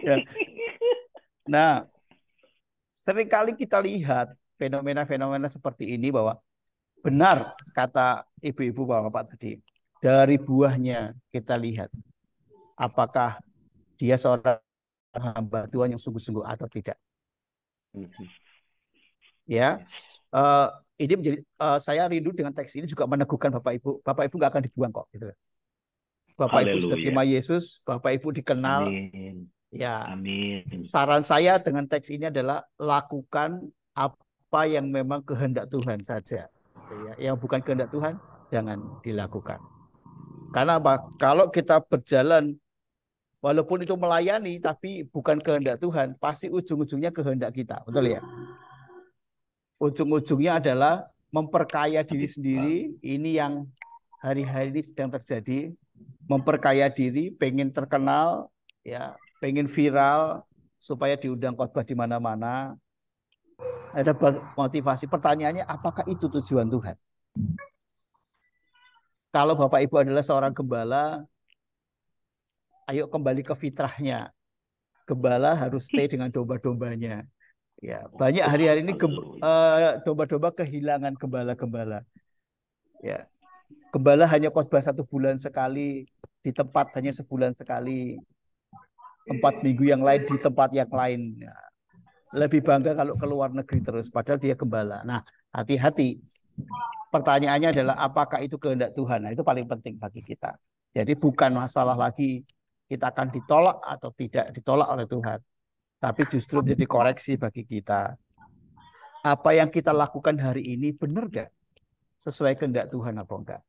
Ya. Nah, seringkali kita lihat fenomena-fenomena seperti ini bahwa benar kata ibu-ibu bapak tadi, dari buahnya kita lihat apakah dia seorang hamba Tuhan yang sungguh-sungguh atau tidak. Ya, ini menjadi saya rindu dengan teks ini juga meneguhkan Bapak Ibu. Bapak Ibu nggak akan dibuang kok, gitu. Bapak Ibu sudah terima Yesus, Bapak Ibu dikenal. Amin. Ya, Amin. saran saya dengan teks ini adalah lakukan apa yang memang kehendak Tuhan saja. Yang bukan kehendak Tuhan jangan dilakukan. Karena apa? Kalau kita berjalan walaupun itu melayani tapi bukan kehendak Tuhan, pasti ujung-ujungnya kehendak kita. Betul ya? Ujung-ujungnya adalah memperkaya diri sendiri. Ini yang hari-hari ini sedang terjadi. Memperkaya diri, pengen terkenal, ya, pengen viral supaya diundang khotbah di mana-mana. Ada motivasi. Pertanyaannya, apakah itu tujuan Tuhan? Kalau Bapak Ibu adalah seorang gembala, ayo kembali ke fitrahnya. Gembala harus stay dengan domba-dombanya. Ya, banyak hari-hari ini domba-domba kehilangan gembala-gembala. Ya, gembala hanya khotbah 1 bulan sekali, di tempat hanya sebulan sekali, 4 minggu yang lain di tempat yang lain. Ya, lebih bangga kalau ke luar negeri terus, padahal dia gembala. Nah, hati-hati. Pertanyaannya adalah apakah itu kehendak Tuhan? Nah, itu paling penting bagi kita. Jadi bukan masalah lagi kita akan ditolak atau tidak ditolak oleh Tuhan. Tapi justru menjadi koreksi bagi kita. Apa yang kita lakukan hari ini benar gak? Sesuai kehendak Tuhan apa enggak?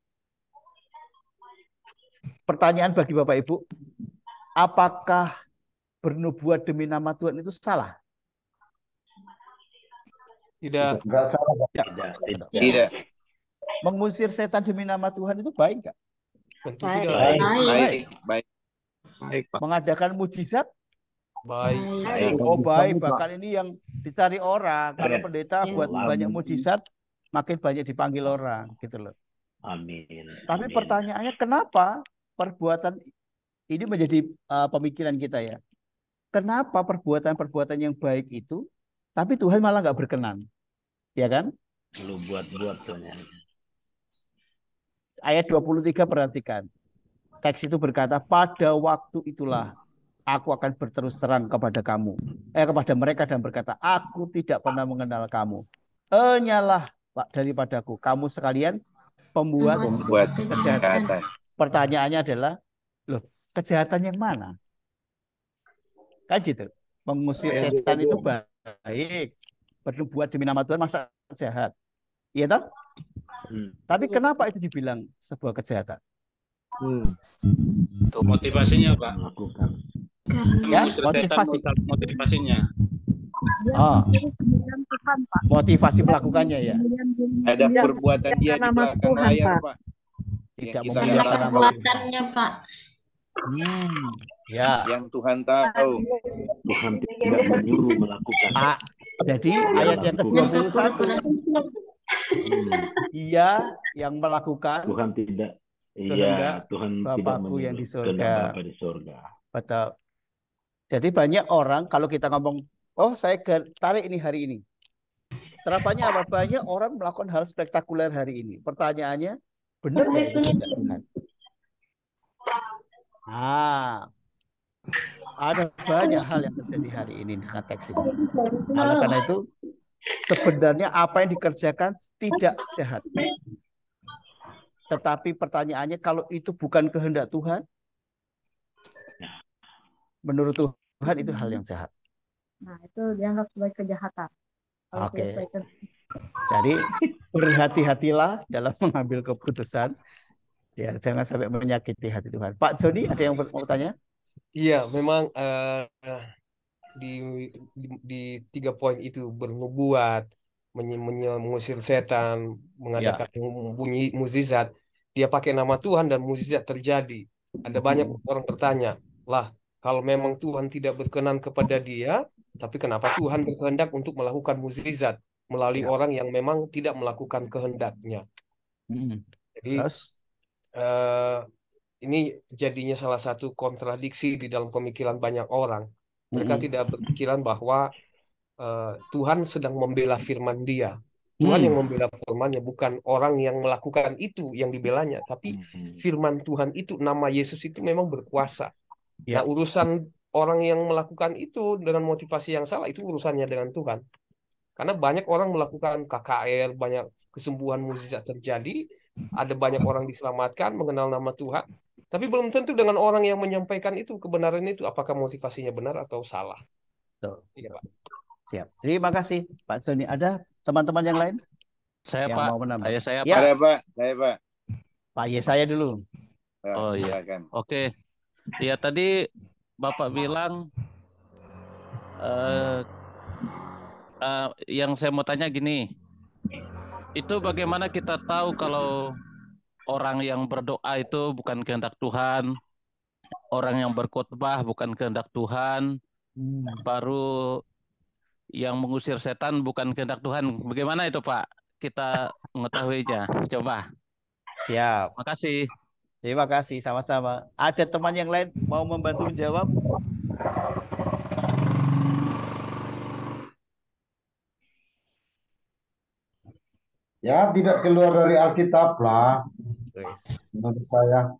Pertanyaan bagi Bapak Ibu, apakah bernubuat demi nama Tuhan itu salah? Tidak. Enggak salah. Tidak. Mengusir setan demi nama Tuhan itu baik nggak? Tentu tidak. Baik. Mengadakan mujizat? Baik. Oh baik, bahkan ini yang dicari orang. Kalau pendeta buat banyak mujizat, makin banyak dipanggil orang, gitu loh. Amin. Tapi pertanyaannya kenapa perbuatan ini menjadi pemikiran kita ya? Kenapa perbuatan-perbuatan yang baik itu, tapi Tuhan malah nggak berkenan, ya kan? Lu buat-buat ternyata. Ayat 23 perhatikan. Teks itu berkata, pada waktu itulah aku akan berterus terang kepada kamu. Kepada mereka dan berkata, aku tidak pernah mengenal kamu. Enyalah daripadaku. Kamu sekalian pembuat kejahatan. Pertanyaannya adalah, loh, kejahatan yang mana? Kan gitu. Mengusir setan itu baik. Berbuat demi nama Tuhan masa jahat. Iya toh? Tapi kenapa itu dibilang sebuah kejahatan? Motivasinya, Pak. Ya, motivasinya. Motivasi melakukannya ya. Ada perbuatan dia di belakang layar, Pak. Tidak memuliakan nama Perbuatannya, Pak. Ya. Yang Tuhan tahu. Tuhan tidak menyuruh melakukan. Jadi ayat yang ke-21. Ia yang melakukan. Tuhan tidak. Iya, Tuhan Bapakku yang di surga. Bapa di surga. Betul. Jadi banyak orang kalau kita ngomong, oh saya tarik ini hari ini. Terapannya apa? Banyak orang melakukan hal spektakuler hari ini. Pertanyaannya, benar nggak itu kehendak Tuhan? Ada banyak hal yang terjadi hari ini dengan teks ini. Oleh karena itu, sebenarnya apa yang dikerjakan tidak jahat. Tetapi pertanyaannya, kalau itu bukan kehendak Tuhan, menurut Tuhan itu hal yang jahat. Nah, itu dianggap sebagai kejahatan. Kalau Oke. tidak sebagai Jadi berhati-hatilah dalam mengambil keputusan. Ya, jangan sampai menyakiti hati Tuhan. Pak Joni, ada yang mau tanya? Iya, memang di 3 poin itu bernubuat, mengusir setan, mengadakan bunyi mukjizat. Dia pakai nama Tuhan dan mukjizat terjadi. Ada banyak orang bertanya, lah kalau memang Tuhan tidak berkenan kepada dia, tapi kenapa Tuhan berkehendak untuk melakukan mukjizat melalui orang yang memang tidak melakukan kehendaknya? Jadi ini jadinya salah satu kontradiksi di dalam pemikiran banyak orang. Mereka tidak berpikiran bahwa Tuhan sedang membela firman Dia. Tuhan yang membela firman-Nya, bukan orang yang melakukan itu yang dibelanya, tapi firman Tuhan itu, nama Yesus itu memang berkuasa. Nah, urusan orang yang melakukan itu dengan motivasi yang salah itu urusannya dengan Tuhan. Karena banyak orang melakukan KKR, banyak kesembuhan mukjizat terjadi, ada banyak orang diselamatkan mengenal nama Tuhan, tapi belum tentu dengan orang yang menyampaikan itu kebenaran itu apakah motivasinya benar atau salah. Iya, Pak. Siap. Terima kasih Pak Joni. Ada teman-teman yang lain? Saya yang Pak. mau menambah? Saya Ya. Pak. Ada Pak, saya Pak. Pak saya dulu. Oh iya. Oke. Ya tadi Bapak bilang yang saya mau tanya gini. Itu bagaimana kita tahu kalau orang yang berdoa itu bukan kehendak Tuhan, orang yang berkhotbah bukan kehendak Tuhan, baru yang mengusir setan bukan kehendak Tuhan. Bagaimana itu Pak? Kita mengetahuinya. Coba. Siap. Makasih. Terima kasih, sama-sama. Ada teman yang lain mau membantu menjawab? Ya, tidak keluar dari Alkitab lah. Menurut saya.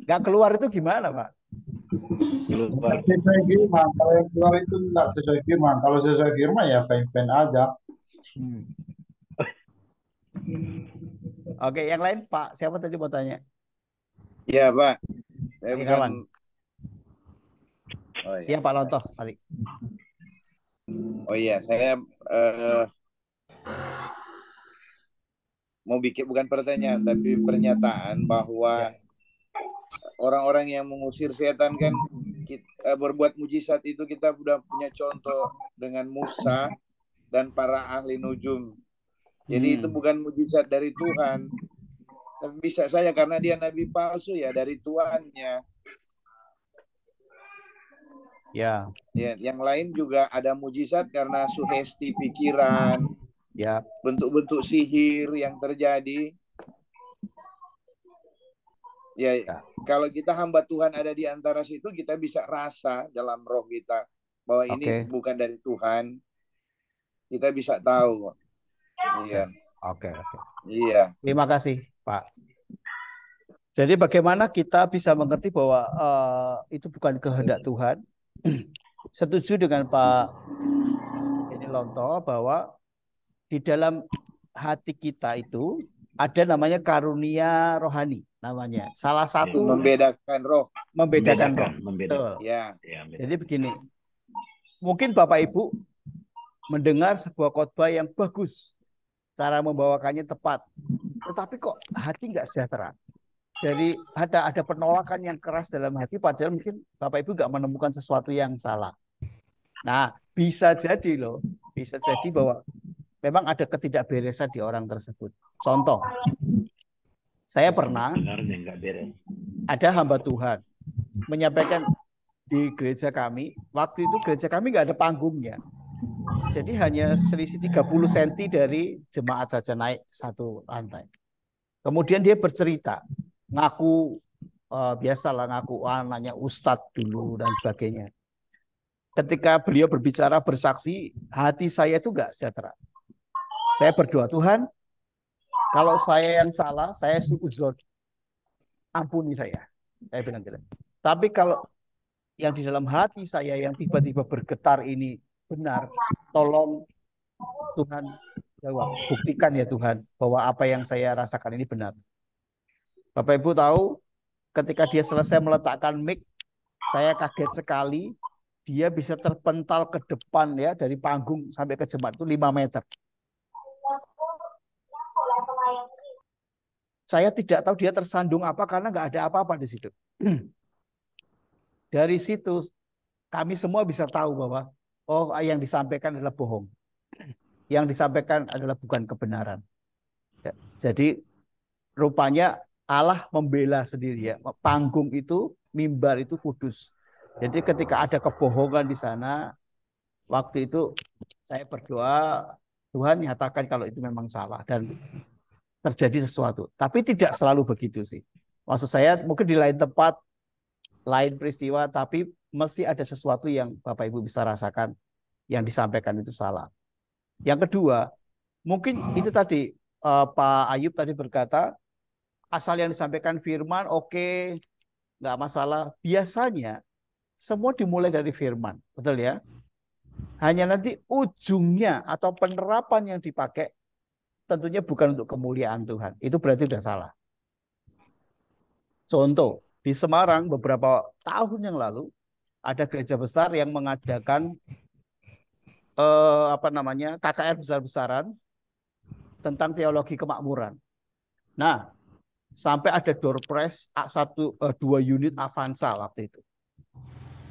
Nggak keluar itu gimana, Pak? Sesuai firman. Kalau yang keluar itu nggak sesuai firman. Kalau sesuai firman ya fan-fan aja. Oke, yang lain Pak, siapa tadi mau tanya? Iya Pak. Saya bukan... Oh, iya. Iya Pak Lontoh, mari. Oh iya, saya mau bikin bukan pertanyaan tapi pernyataan bahwa orang-orang yang mengusir setan kan berbuat mujizat itu kita sudah punya contoh dengan Musa dan para ahli nujum. Jadi itu bukan mujizat dari Tuhan. Tapi bisa saja karena dia nabi palsu ya dari tuannya. Ya. Yang lain juga ada mujizat karena sugesti pikiran. Ya. Bentuk-bentuk sihir yang terjadi. Ya, kalau kita hamba Tuhan ada di antara situ, kita bisa rasa dalam roh kita bahwa ini bukan dari Tuhan. Kita bisa tahu. Iya. Oke. Iya. Terima kasih, Pak. Jadi bagaimana kita bisa mengerti bahwa itu bukan kehendak Tuhan? Setuju dengan Pak Lontoh bahwa di dalam hati kita itu ada namanya karunia rohani namanya. Salah satu membedakan roh. Membedakan roh. Betul. Ya. Jadi begini. Mungkin Bapak Ibu mendengar sebuah khotbah yang bagus. Cara membawakannya tepat. Tetapi kok hati nggak sejahtera. Jadi ada penolakan yang keras dalam hati padahal mungkin Bapak Ibu nggak menemukan sesuatu yang salah. Nah, bisa jadi loh. Bisa jadi bahwa memang ada ketidakberesan di orang tersebut. Contoh, saya pernah ada hamba Tuhan menyampaikan di gereja kami, waktu itu gereja kami nggak ada panggungnya. Jadi hanya selisih 30 cm dari jemaat saja naik satu lantai. Kemudian dia bercerita, ngaku biasalah ngaku anaknya ustadz dulu dan sebagainya. Ketika beliau berbicara bersaksi, hati saya itu nggak sejahtera. Saya berdoa, Tuhan, kalau saya yang salah, saya sujud, ampuni saya. Saya bilang gitu. Tapi kalau yang di dalam hati saya yang tiba-tiba bergetar ini benar, tolong Tuhan jawab, buktikan ya Tuhan bahwa apa yang saya rasakan ini benar. Bapak Ibu tahu, ketika dia selesai meletakkan mic, saya kaget sekali. Dia bisa terpental ke depan ya, dari panggung sampai ke jemaat itu 5 meter. Saya tidak tahu dia tersandung apa karena nggak ada apa-apa di situ. Dari situ kami semua bisa tahu bahwa oh, yang disampaikan adalah bohong. Yang disampaikan adalah bukan kebenaran. Jadi rupanya Allah membela sendiri ya. Panggung itu, mimbar itu kudus. Jadi ketika ada kebohongan di sana, waktu itu saya berdoa, Tuhan nyatakan kalau itu memang salah dan terjadi sesuatu. Tapi tidak selalu begitu sih. Maksud saya mungkin di lain tempat, lain peristiwa, tapi mesti ada sesuatu yang Bapak Ibu bisa rasakan yang disampaikan itu salah. Yang kedua, mungkin itu tadi Pak Ayub tadi berkata, asal yang disampaikan firman, oke, nggak masalah. Biasanya semua dimulai dari firman, betul ya? Hanya nanti ujungnya atau penerapan yang dipakai tentunya bukan untuk kemuliaan Tuhan. Itu berarti sudah salah. Contoh, di Semarang beberapa tahun yang lalu ada gereja besar yang mengadakan KKR besar-besaran tentang teologi kemakmuran. Nah, sampai ada door prize 2 unit Avanza waktu itu.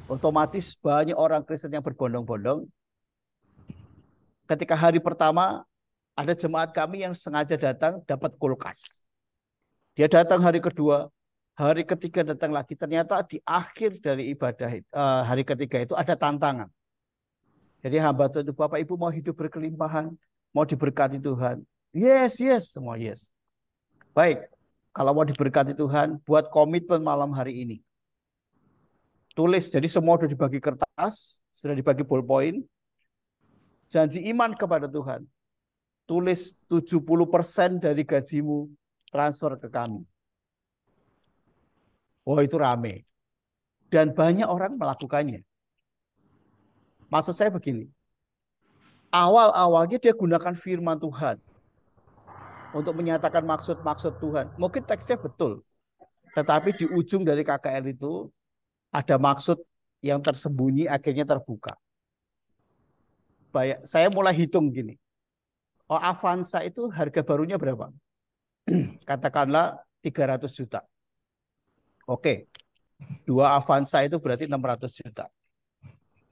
Otomatis banyak orang Kristen yang berbondong-bondong. Ketika hari pertama, ada jemaat kami yang sengaja datang dapat kulkas. Dia datang hari kedua, hari ketiga datang lagi. Ternyata di akhir dari ibadah hari ketiga itu ada tantangan. Jadi hamba Tuhan itu, Bapak Ibu mau hidup berkelimpahan, mau diberkati Tuhan. Yes, semua yes. Baik, kalau mau diberkati Tuhan, buat komitmen malam hari ini. Tulis, jadi semua sudah dibagi kertas, sudah dibagi ballpoint. Janji iman kepada Tuhan. Tulis 70% dari gajimu transfer ke kami. Oh, itu rame. Dan banyak orang melakukannya. Maksud saya begini. Awal-awalnya dia gunakan firman Tuhan untuk menyatakan maksud-maksud Tuhan. Mungkin teksnya betul. Tetapi di ujung dari KKR itu ada maksud yang tersembunyi akhirnya terbuka. Saya mulai hitung gini. Oh, Avanza itu harga barunya berapa? Katakanlah 300 juta. Oke. 2 Avanza itu berarti 600 juta.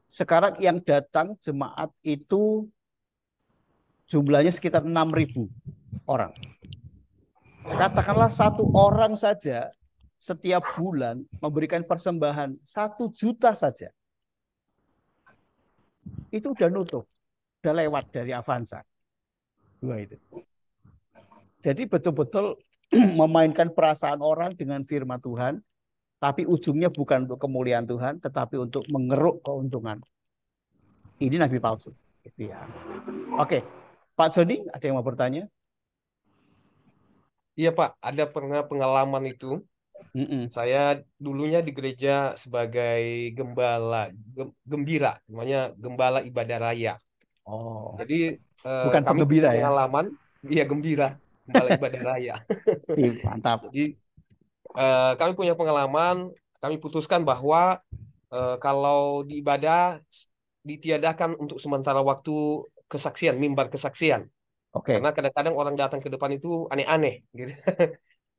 Sekarang yang datang jemaat itu jumlahnya sekitar 6.000 orang. Katakanlah 1 orang saja setiap bulan memberikan persembahan 1 juta saja. Itu udah nutup. Udah lewat dari Avanza. 2 itu. Jadi betul-betul memainkan perasaan orang dengan firman Tuhan, tapi ujungnya bukan untuk kemuliaan Tuhan, tetapi untuk mengeruk keuntungan. Ini nabi palsu. Gitu ya. Oke, Pak Joni, ada yang mau bertanya? Iya Pak, ada pernah pengalaman itu. Saya dulunya di gereja sebagai gembira, namanya gembala ibadah raya. Oh. Jadi bukan kami penggembira ya? pengalaman, iya gembira, gembala ibadah raya. Mantap. Jadi kami punya pengalaman, kami putuskan bahwa kalau di ibadah ditiadakan untuk sementara waktu kesaksian, mimbar kesaksian. Karena kadang-kadang orang datang ke depan itu aneh-aneh, gitu.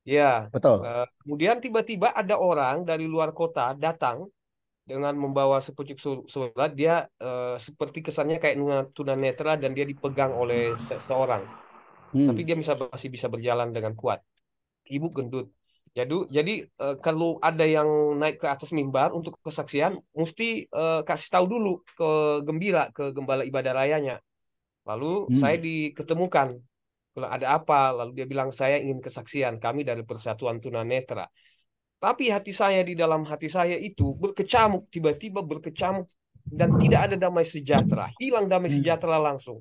Ya, betul. Kemudian tiba-tiba ada orang dari luar kota datang dengan membawa sepucuk surat. Dia seperti kesannya kayak tunanetra dan dia dipegang oleh seseorang. Tapi dia masih bisa berjalan dengan kuat. Ibu gendut. Jadi kalau ada yang naik ke atas mimbar untuk kesaksian, mesti kasih tahu dulu ke gembala ibadah rayanya. Lalu saya diketemukan. Kalau ada apa, lalu dia bilang saya ingin kesaksian, kami dari Persatuan Tunanetra. Tapi hati saya, di dalam hati saya itu berkecamuk, tiba-tiba berkecamuk dan tidak ada damai sejahtera, hilang damai sejahtera langsung.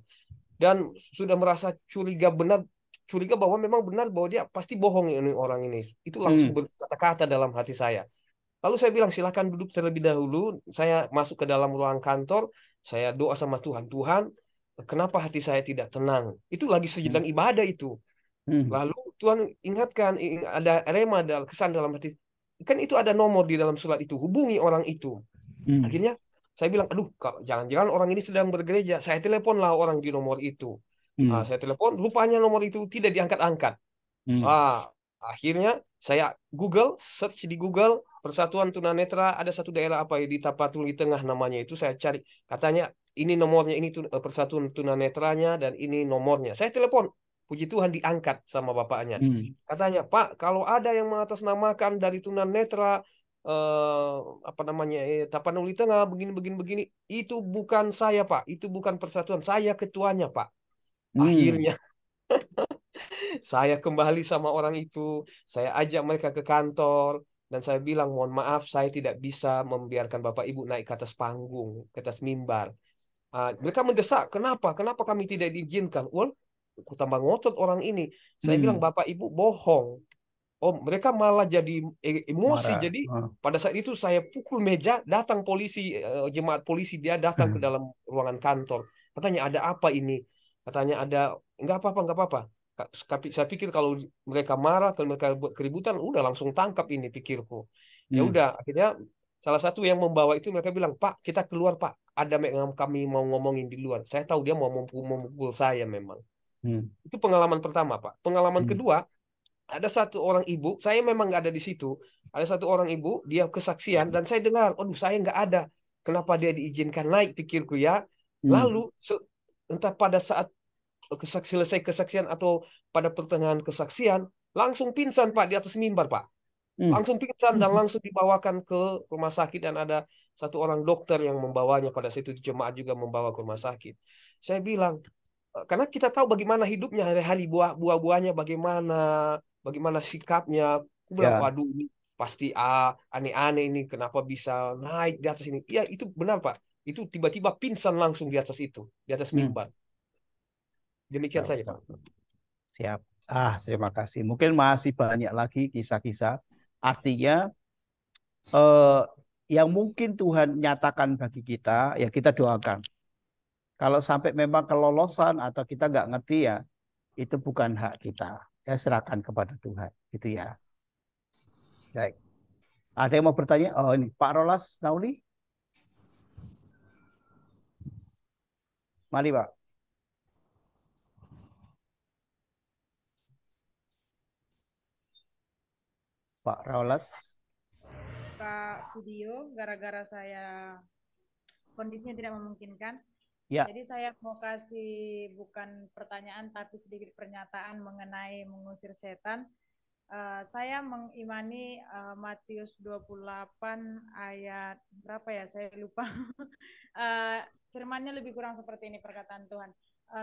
Dan sudah merasa curiga benar, curiga bahwa memang benar bahwa dia pasti bohong ini orang ini. Itu langsung berkata-kata dalam hati saya. Lalu saya bilang silakan duduk terlebih dahulu. Saya masuk ke dalam ruang kantor, saya doa sama Tuhan. Tuhan, kenapa hati saya tidak tenang? Itu lagi sedang ibadah itu. Lalu Tuhan ingatkan, ada rema dalam kesan dalam hati. Kan itu ada nomor di dalam surat itu. Hubungi orang itu. Akhirnya saya bilang, aduh, jangan-jangan orang ini sedang bergereja. Saya teleponlah orang di nomor itu. Saya telepon, rupanya nomor itu tidak diangkat-angkat. Akhirnya saya search di Google, Persatuan Tunanetra, ada satu daerah apa ya di Tapanuli Tengah namanya itu. Saya cari, katanya ini nomornya, ini Persatuan Tunanetranya, dan ini nomornya. Saya telepon, puji Tuhan diangkat sama bapaknya. Katanya, Pak, kalau ada yang mengatasnamakan dari Tunanetra, apa namanya, Tapanuli Tengah, begini, itu bukan saya, Pak. Itu bukan persatuan, saya ketuanya, Pak. Akhirnya saya kembali sama orang itu, saya ajak mereka ke kantor, dan saya bilang, mohon maaf, saya tidak bisa membiarkan Bapak Ibu naik ke atas panggung, ke atas mimbar. Mereka mendesak, kenapa kami tidak diizinkan? Well, aku tambah ngotot orang ini. Saya bilang, Bapak Ibu bohong. Oh, mereka malah jadi emosi. Marah. Jadi pada saat itu saya pukul meja, datang polisi, jemaat polisi, dia datang ke dalam ruangan kantor. Katanya, ada apa ini? Katanya ada, nggak apa-apa. Saya pikir kalau mereka marah, kalau mereka buat keributan, udah langsung tangkap ini pikirku. Ya udah, akhirnya salah satu yang membawa itu mereka bilang, Pak, kita keluar, Pak. Ada kami mau ngomongin di luar. Saya tahu dia mau memukul saya memang. Itu pengalaman pertama, Pak. Pengalaman kedua, ada satu orang ibu, saya memang nggak ada di situ. Ada satu orang ibu, dia kesaksian, dan saya dengar, aduh saya nggak ada. Kenapa dia diizinkan naik, pikirku ya. Lalu, entah pada saat selesai kesaksian atau pada pertengahan kesaksian, langsung pingsan, Pak, di atas mimbar, Pak. Langsung pingsan dan langsung dibawakan ke rumah sakit, dan ada satu orang dokter yang membawanya. Pada saat itu jemaat juga membawa ke rumah sakit. Saya bilang, karena kita tahu bagaimana hidupnya hari-hari, buah-buahnya bagaimana sikapnya. Aku bilang, waduh, ini pasti aneh-aneh ini, kenapa bisa naik di atas ini. Iya, itu benar, Pak. Itu tiba-tiba pingsan langsung di atas itu, di atas mimbar. Demikian saja, Pak. Siap. Terima kasih. Mungkin masih banyak lagi kisah-kisah. Artinya, yang mungkin Tuhan nyatakan bagi kita, ya kita doakan. Kalau sampai memang kelolosan atau kita nggak ngerti, ya itu bukan hak kita. Ya serahkan kepada Tuhan, gitu ya. Baik. Ada yang mau bertanya? Oh, ini Pak Rolas Nauli. Mari, Pak. Pak Rolas. Buka video gara-gara saya kondisinya tidak memungkinkan. Ya. Jadi saya mau kasih bukan pertanyaan tapi sedikit pernyataan mengenai mengusir setan. Saya mengimani Matius 28 ayat berapa ya, saya lupa. Firmannya lebih kurang seperti ini, perkataan Tuhan.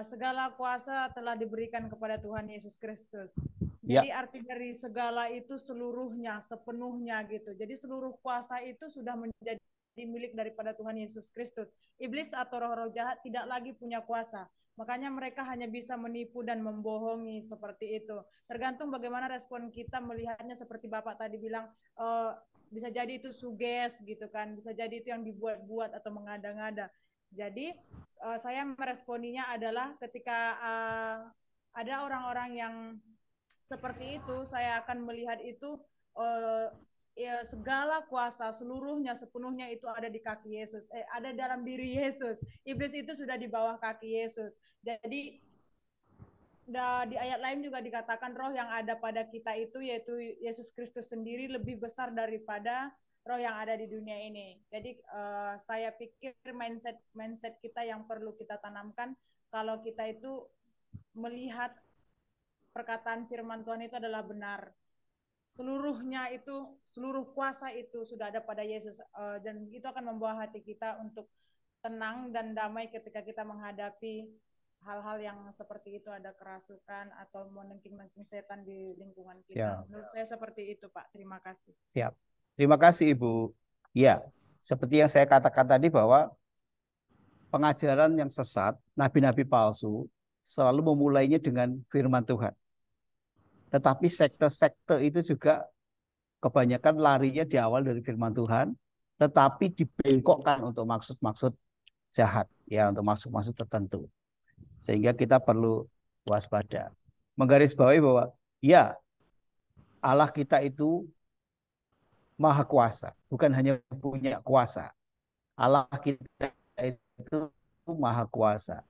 Segala kuasa telah diberikan kepada Tuhan Yesus Kristus. Jadi arti dari segala itu seluruhnya, sepenuhnya gitu. Jadi seluruh kuasa itu sudah menjadi milik daripada Tuhan Yesus Kristus. Iblis atau roh-roh jahat tidak lagi punya kuasa. Makanya mereka hanya bisa menipu dan membohongi seperti itu. Tergantung bagaimana respon kita melihatnya, seperti Bapak tadi bilang, bisa jadi itu suges gitu kan, bisa jadi itu yang dibuat-buat atau mengada-ngada. Jadi saya meresponinya adalah ketika ada orang-orang yang seperti itu, saya akan melihat itu ya, segala kuasa seluruhnya sepenuhnya itu ada di kaki Yesus, ada dalam diri Yesus. Iblis itu sudah di bawah kaki Yesus. Jadi di ayat lain juga dikatakan roh yang ada pada kita itu, yaitu Yesus Kristus sendiri, lebih besar daripada roh yang ada di dunia ini. Jadi saya pikir mindset kita yang perlu kita tanamkan, kalau kita itu melihat perkataan firman Tuhan itu adalah benar. Seluruhnya itu, seluruh kuasa itu sudah ada pada Yesus, dan itu akan membawa hati kita untuk tenang dan damai ketika kita menghadapi hal-hal yang seperti itu, ada kerasukan atau menengking-nengking setan di lingkungan kita. Menurut saya seperti itu, Pak. Terima kasih. Siap. Terima kasih, Ibu. Ya, seperti yang saya katakan tadi bahwa pengajaran yang sesat, nabi-nabi palsu, selalu memulainya dengan firman Tuhan. Tetapi sekte-sekte itu juga kebanyakan larinya di awal dari firman Tuhan, tetapi dibengkokkan untuk maksud-maksud jahat, ya, untuk maksud-maksud tertentu. Sehingga kita perlu waspada. Menggarisbawahi bahwa ya, Allah kita itu maha kuasa, bukan hanya punya kuasa. Allah kita itu maha kuasa.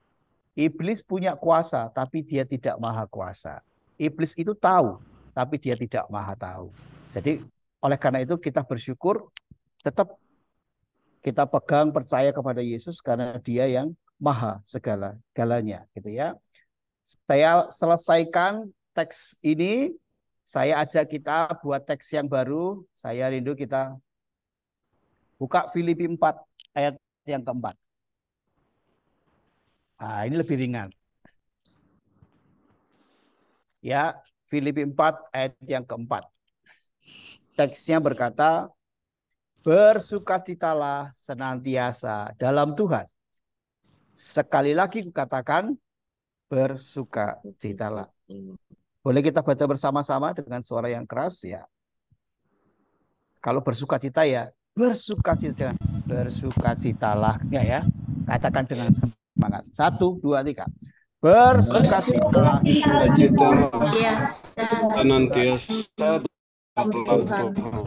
Iblis punya kuasa, tapi dia tidak maha kuasa. Iblis itu tahu, tapi dia tidak maha tahu. Jadi oleh karena itu kita bersyukur, tetap kita pegang percaya kepada Yesus karena dia yang maha segala-galanya, gitu ya. Saya selesaikan teks ini, saya ajak kita buat teks yang baru. Saya rindu kita buka Filipi 4 ayat yang keempat. Nah, ini lebih ringan. Ya, Filipi 4 ayat yang keempat. Teksnya berkata, bersukacitalah senantiasa dalam Tuhan. Sekali lagi kukatakan, bersukacitalah. Boleh kita baca bersama-sama dengan suara yang keras, ya. Kalau bersukacita ya, bersukacita, bersukacitalah, ya. Katakan dengan semangat. 1, 2, 3. Bersukacitalah senantiasa.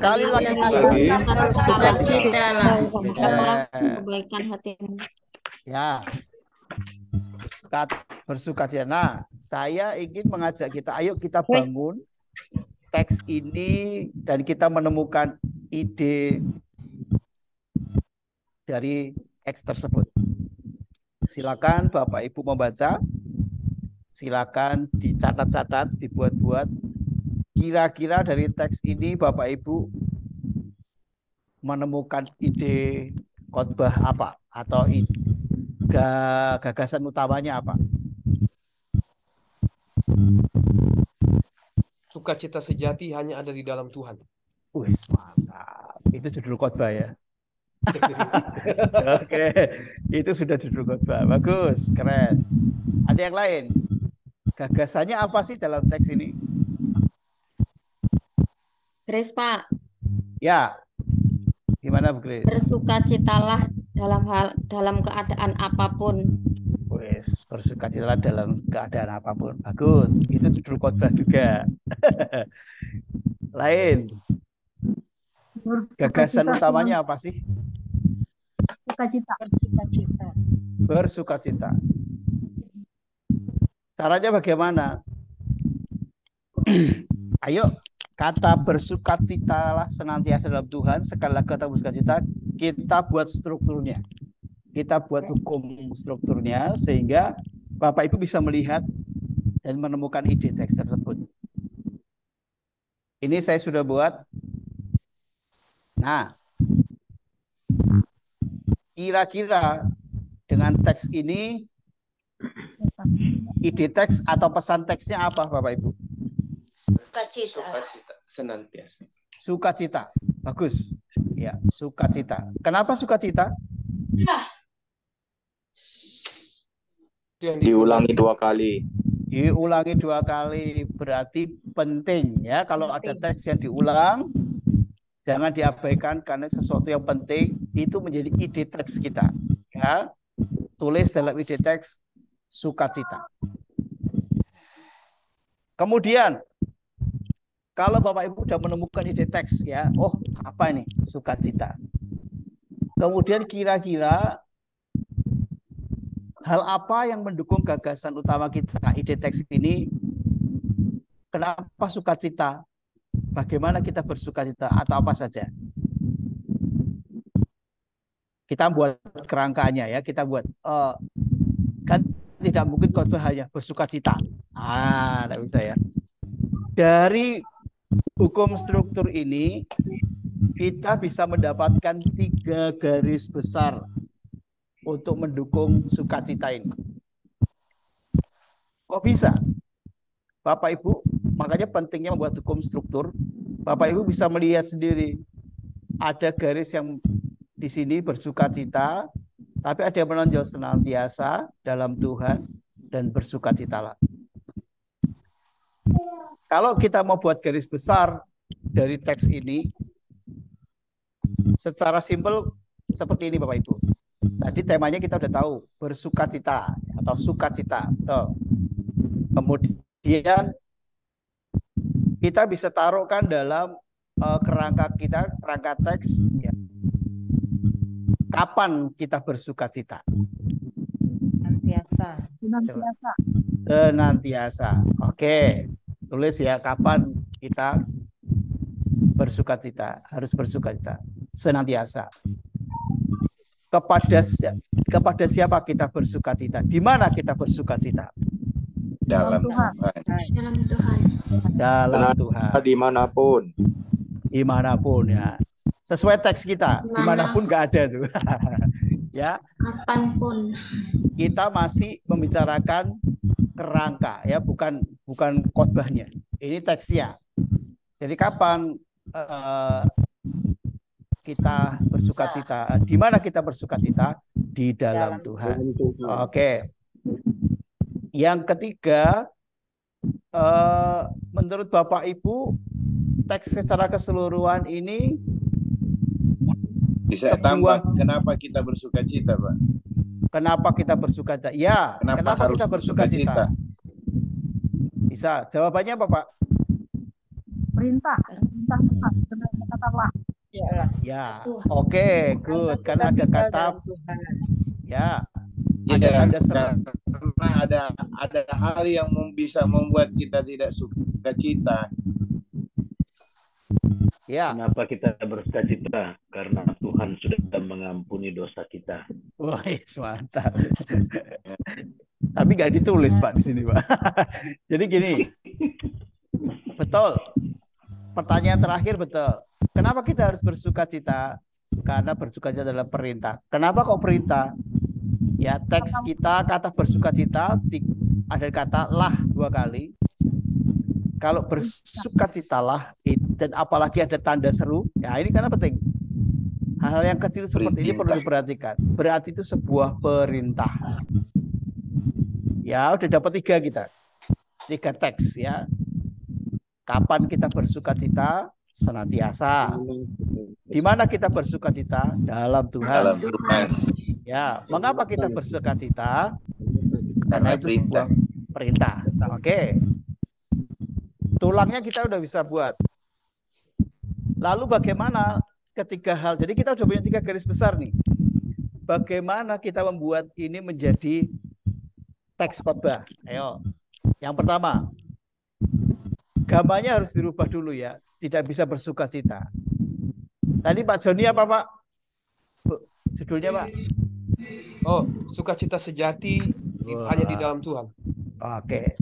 Kali lagi bersukacitalah kebaikan hatimu. Ya, bersukacita. Nah, saya ingin mengajak kita, ayo kita bangun teks ini dan kita menemukan ide dari teks tersebut. Silakan Bapak Ibu membaca, silakan dicatat-catat, dibuat-buat. Kira-kira dari teks ini Bapak Ibu menemukan ide khotbah apa atau gagasan utamanya apa? Sukacita sejati hanya ada di dalam Tuhan. Wih, mantap. Itu judul khotbah ya. Oke, itu sudah judul khotbah. Bagus, keren. Ada yang lain? Gagasannya apa sih dalam teks ini? Grace, Pak. Ya. Gimana Bu Grace? Bersukacitalah dalam keadaan apapun. Wes, bersukacitalah dalam keadaan apapun. Bagus. Itu judul khotbah juga. Lain. Gagasan utamanya apa sih? Sukacita. Bersukacita. Caranya bagaimana? Ayo, kata bersukacitalah senantiasa dalam Tuhan. Sekali lagi kata bersukacita, kita buat strukturnya. Kita buat hukum strukturnya sehingga Bapak Ibu bisa melihat dan menemukan ide teks tersebut. Ini saya sudah buat. Nah, kira-kira dengan teks ini ide teks atau pesan teksnya apa Bapak Ibu? Sukacita senantiasa. Sukacita. Bagus. Ya, sukacita. Kenapa sukacita? Diulangi 2 kali. Diulangi 2 kali berarti penting ya. Kalau ada teks yang diulang, jangan diabaikan karena sesuatu yang penting itu menjadi ide teks kita. Ya, tulis dalam ide teks sukacita. Kemudian, kalau Bapak Ibu sudah menemukan ide teks ya, oh apa ini sukacita. Kemudian kira-kira hal apa yang mendukung gagasan utama kita ide teks ini? Kenapa sukacita? Bagaimana kita bersukacita atau apa saja? Kita buat kerangkanya ya, kita buat kan tidak mungkin khotbah hanya bersukacita. Tidak bisa ya. Dari hukum struktur ini kita bisa mendapatkan 3 garis besar untuk mendukung sukacita ini. Kok bisa? Bapak Ibu, makanya pentingnya membuat hukum struktur. Bapak Ibu bisa melihat sendiri ada garis yang di sini bersukacita, tapi ada yang menonjol senantiasa dalam Tuhan dan bersukacitalah. Kalau kita mau buat garis besar dari teks ini, secara simpel seperti ini Bapak Ibu. Tadi temanya kita udah tahu, bersukacita atau sukacita. Tuh. Kemudian kita bisa taruhkan dalam kerangka kita, kerangka teks, ya. Kapan kita bersukacita? Senantiasa. Senantiasa. Senantiasa. Oke, tulis ya, kapan kita bersukacita, harus bersukacita, senantiasa. Kepada siapa kita bersukacita? Di mana kita bersukacita? Dalam Tuhan. Dalam Tuhan. Dalam Tuhan. Dimanapun. Dimanapun ya. Sesuai teks kita, dimanapun nggak ada tuh. Ya. Kapanpun. Kita masih membicarakan kerangka ya, bukan khotbahnya. Ini teksnya. Jadi kapan kita bersukacita? Di mana kita bersukacita? Di dalam Tuhan. Oke. Yang ketiga, menurut Bapak Ibu, teks secara keseluruhan ini bisa tambah kenapa kita bersukacita, Pak? Kenapa kita bersukacita? Ya, kenapa kita bersukacita? Bisa. Jawabannya apa, Pak? Perintah Tuhan, katakanlah. Ya, oke, good. Karena ada kata ya, karena ada hal yang bisa membuat kita tidak sukacita. Ya. Kenapa kita bersukacita? Karena Tuhan sudah mengampuni dosa kita. Wah, mantap. Tapi nggak ditulis Pak di sini, Pak. Jadi gini, betul. Pertanyaan terakhir betul. Kenapa kita harus bersukacita? Karena bersukacita adalah perintah. Kenapa kok perintah? Ya, teks kita kata bersukacita ada kata lah 2 kali. Kalau bersukacitalah dan apalagi ada tanda seru, ya ini karena penting. Hal-hal yang kecil seperti ini perlu diperhatikan. Berarti itu sebuah perintah. Ya, udah dapat 3 kita. 3 teks ya. Kapan kita bersukacita? Senantiasa. Di mana kita bersukacita? Dalam Tuhan. Dalam Tuhan. Ya, mengapa kita bersukacita? Karena itu sebuah perintah. Oke. Tulangnya kita udah bisa buat. Lalu bagaimana ketiga hal? Jadi kita udah punya 3 garis besar nih. Bagaimana kita membuat ini menjadi teks khotbah? Ayo. Yang pertama, gambarnya harus dirubah dulu ya. Tidak bisa bersukacita. Tadi Pak Joni apa Pak? Judulnya Pak? Oh, sukacita sejati hanya di dalam Tuhan. Oke.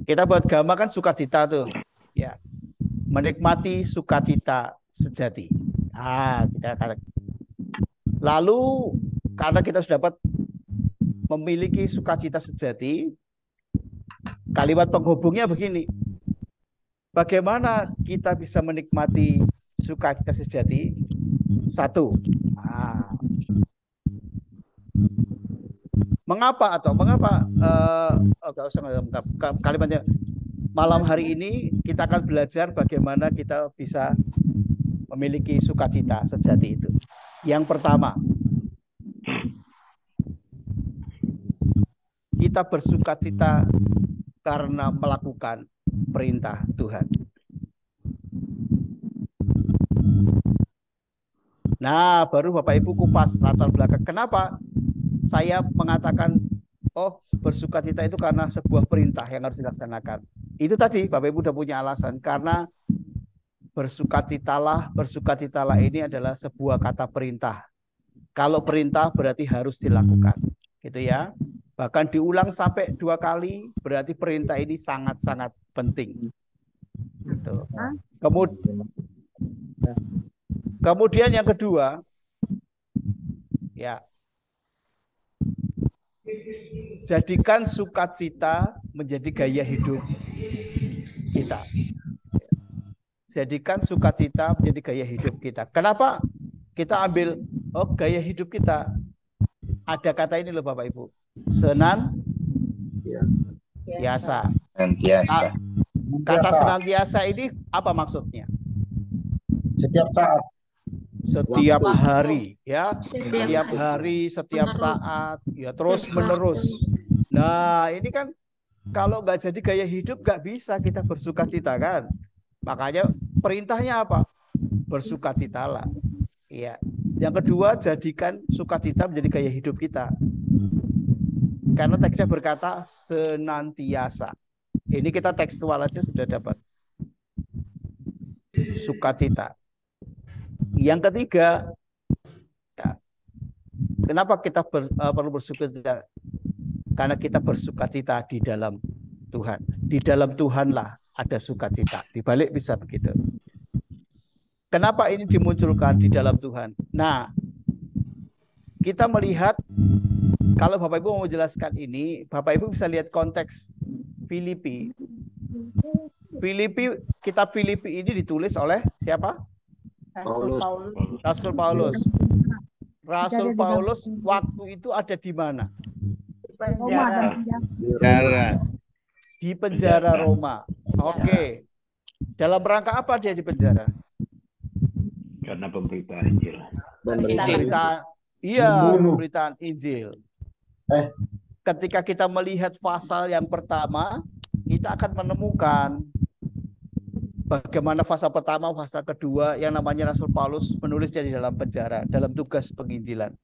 Kita buat gambar kan sukacita tuh. Ya. Menikmati sukacita sejati. Lalu karena kita sudah dapat memiliki sukacita sejati, kalimat penghubungnya begini. Bagaimana kita bisa menikmati sukacita sejati? 1. Mengapa kalimatnya malam hari ini kita akan belajar bagaimana kita bisa memiliki sukacita sejati itu. Yang pertama, kita bersukacita karena melakukan perintah Tuhan. Nah, baru Bapak Ibu kupas latar belakang. Kenapa saya mengatakan, bersukacita itu karena sebuah perintah yang harus dilaksanakan. Itu tadi Bapak Ibu udah punya alasan. Karena bersukacitalah ini adalah sebuah kata perintah. Kalau perintah berarti harus dilakukan. Gitu ya. Bahkan diulang sampai 2 kali, berarti perintah ini sangat-sangat penting. Gitu. Kemudian yang kedua, ya, jadikan sukacita menjadi gaya hidup kita. Jadikan sukacita menjadi gaya hidup kita. Kenapa kita ambil gaya hidup kita? Ada kata ini loh Bapak Ibu. Senantiasa. Senantiasa. Kata senantiasa ini apa maksudnya? Setiap saat. Setiap hari, ya, setiap hari, setiap saat, ya, terus menerus. Nah, ini kan kalau nggak jadi gaya hidup nggak bisa kita bersukacita kan. Makanya perintahnya apa? Bersukacitalah. Ya. Yang kedua, jadikan sukacita menjadi gaya hidup kita. Karena teksnya berkata senantiasa. Ini kita tekstual aja sudah dapat. Sukacita. Yang ketiga, ya, kenapa kita perlu bersukacita? Karena kita bersukacita di dalam Tuhan. Di dalam Tuhanlah ada sukacita. Di balik bisa begitu. Kenapa ini dimunculkan di dalam Tuhan? Nah, kita melihat, kalau Bapak Ibu mau menjelaskan ini, Bapak Ibu bisa lihat konteks Filipi. Kitab Filipi ini ditulis oleh siapa? Rasul Paulus. Rasul Paulus waktu itu ada di mana? Di penjara Roma. Oke. Dalam rangka apa dia di penjara? Karena pemberitaan Injil. Pemberitaan Injil. Ketika kita melihat pasal yang pertama, kita akan menemukan bagaimana fase pertama, fase kedua yang namanya Rasul Paulus menulisnya di dalam penjara, dalam tugas penginjilan.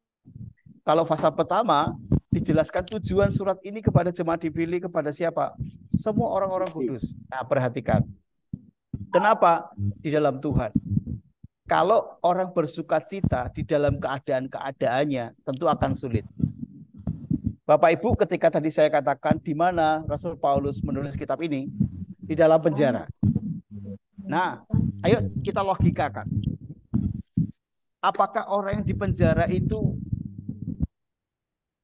Kalau fase pertama dijelaskan tujuan surat ini kepada jemaat di Filipi kepada siapa? Semua orang-orang kudus. Nah, perhatikan. Kenapa? Di dalam Tuhan. Kalau orang bersukacita di dalam keadaan-keadaannya, tentu akan sulit. Bapak Ibu, ketika tadi saya katakan di mana Rasul Paulus menulis kitab ini, di dalam penjara. Nah, ayo kita logikakan. Apakah orang yang di penjara itu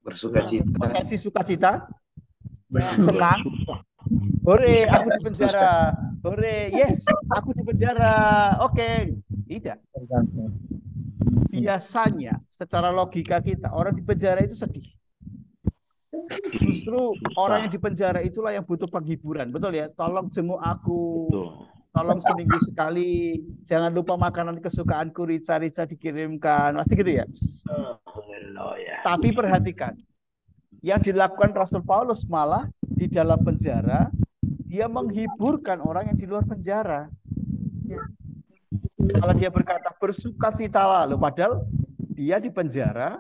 bersukacita? Potensi sukacita? Senang? Hore, aku di penjara. Hore, yes, aku di penjara. Oke. Tidak. Biasanya secara logika kita, orang di penjara itu sedih. Justru orang yang di penjara itulah yang butuh penghiburan. Betul ya? Tolong jenguk aku. Tolong seminggu sekali. Jangan lupa makanan kesukaanku, rica-rica dikirimkan. Pasti gitu ya? Tapi perhatikan. Yang dilakukan Rasul Paulus malah di dalam penjara, dia menghiburkan orang yang di luar penjara. Kalau dia berkata bersukacitalah, loh, padahal dia di penjara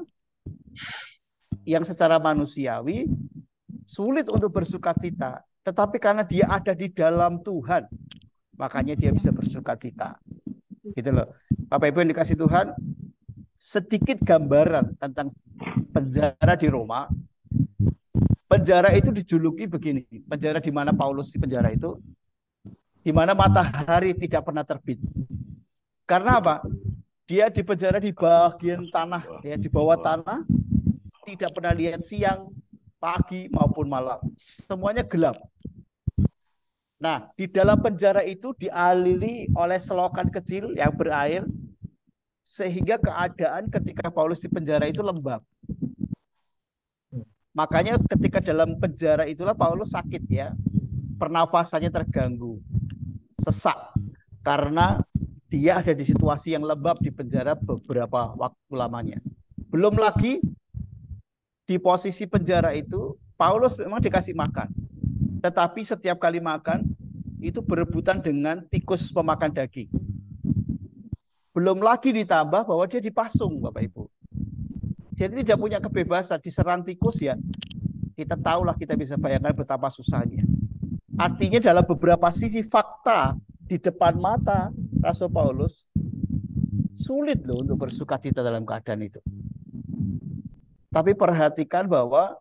yang secara manusiawi sulit untuk bersukacita, tetapi karena dia ada di dalam Tuhan, makanya dia bisa bersukacita. Gitu loh. Bapak Ibu yang dikasih Tuhan, sedikit gambaran tentang penjara di Roma. Penjara itu dijuluki begini, penjara di mana Paulus di penjara itu, di mana matahari tidak pernah terbit. Karena apa? Dia di penjara di bagian tanah, ya, di bawah tanah, tidak pernah lihat siang, pagi maupun malam. Semuanya gelap. Nah, di dalam penjara itu dialiri oleh selokan kecil yang berair, sehingga keadaan ketika Paulus di penjara itu lembab. Makanya ketika dalam penjara itulah Paulus sakit, ya. Pernafasannya terganggu, sesak, karena dia ada di situasi yang lembab di penjara beberapa waktu lamanya. Belum lagi di posisi penjara itu, Paulus memang dikasih makan. Tetapi setiap kali makan, itu berebutan dengan tikus pemakan daging. Belum lagi ditambah bahwa dia dipasung, Bapak Ibu. Jadi tidak punya kebebasan, diserang tikus ya. Kita tahulah, kita bisa bayangkan betapa susahnya. Artinya dalam beberapa sisi fakta di depan mata Rasul Paulus, sulit loh untuk bersukacita dalam keadaan itu. Tapi perhatikan bahwa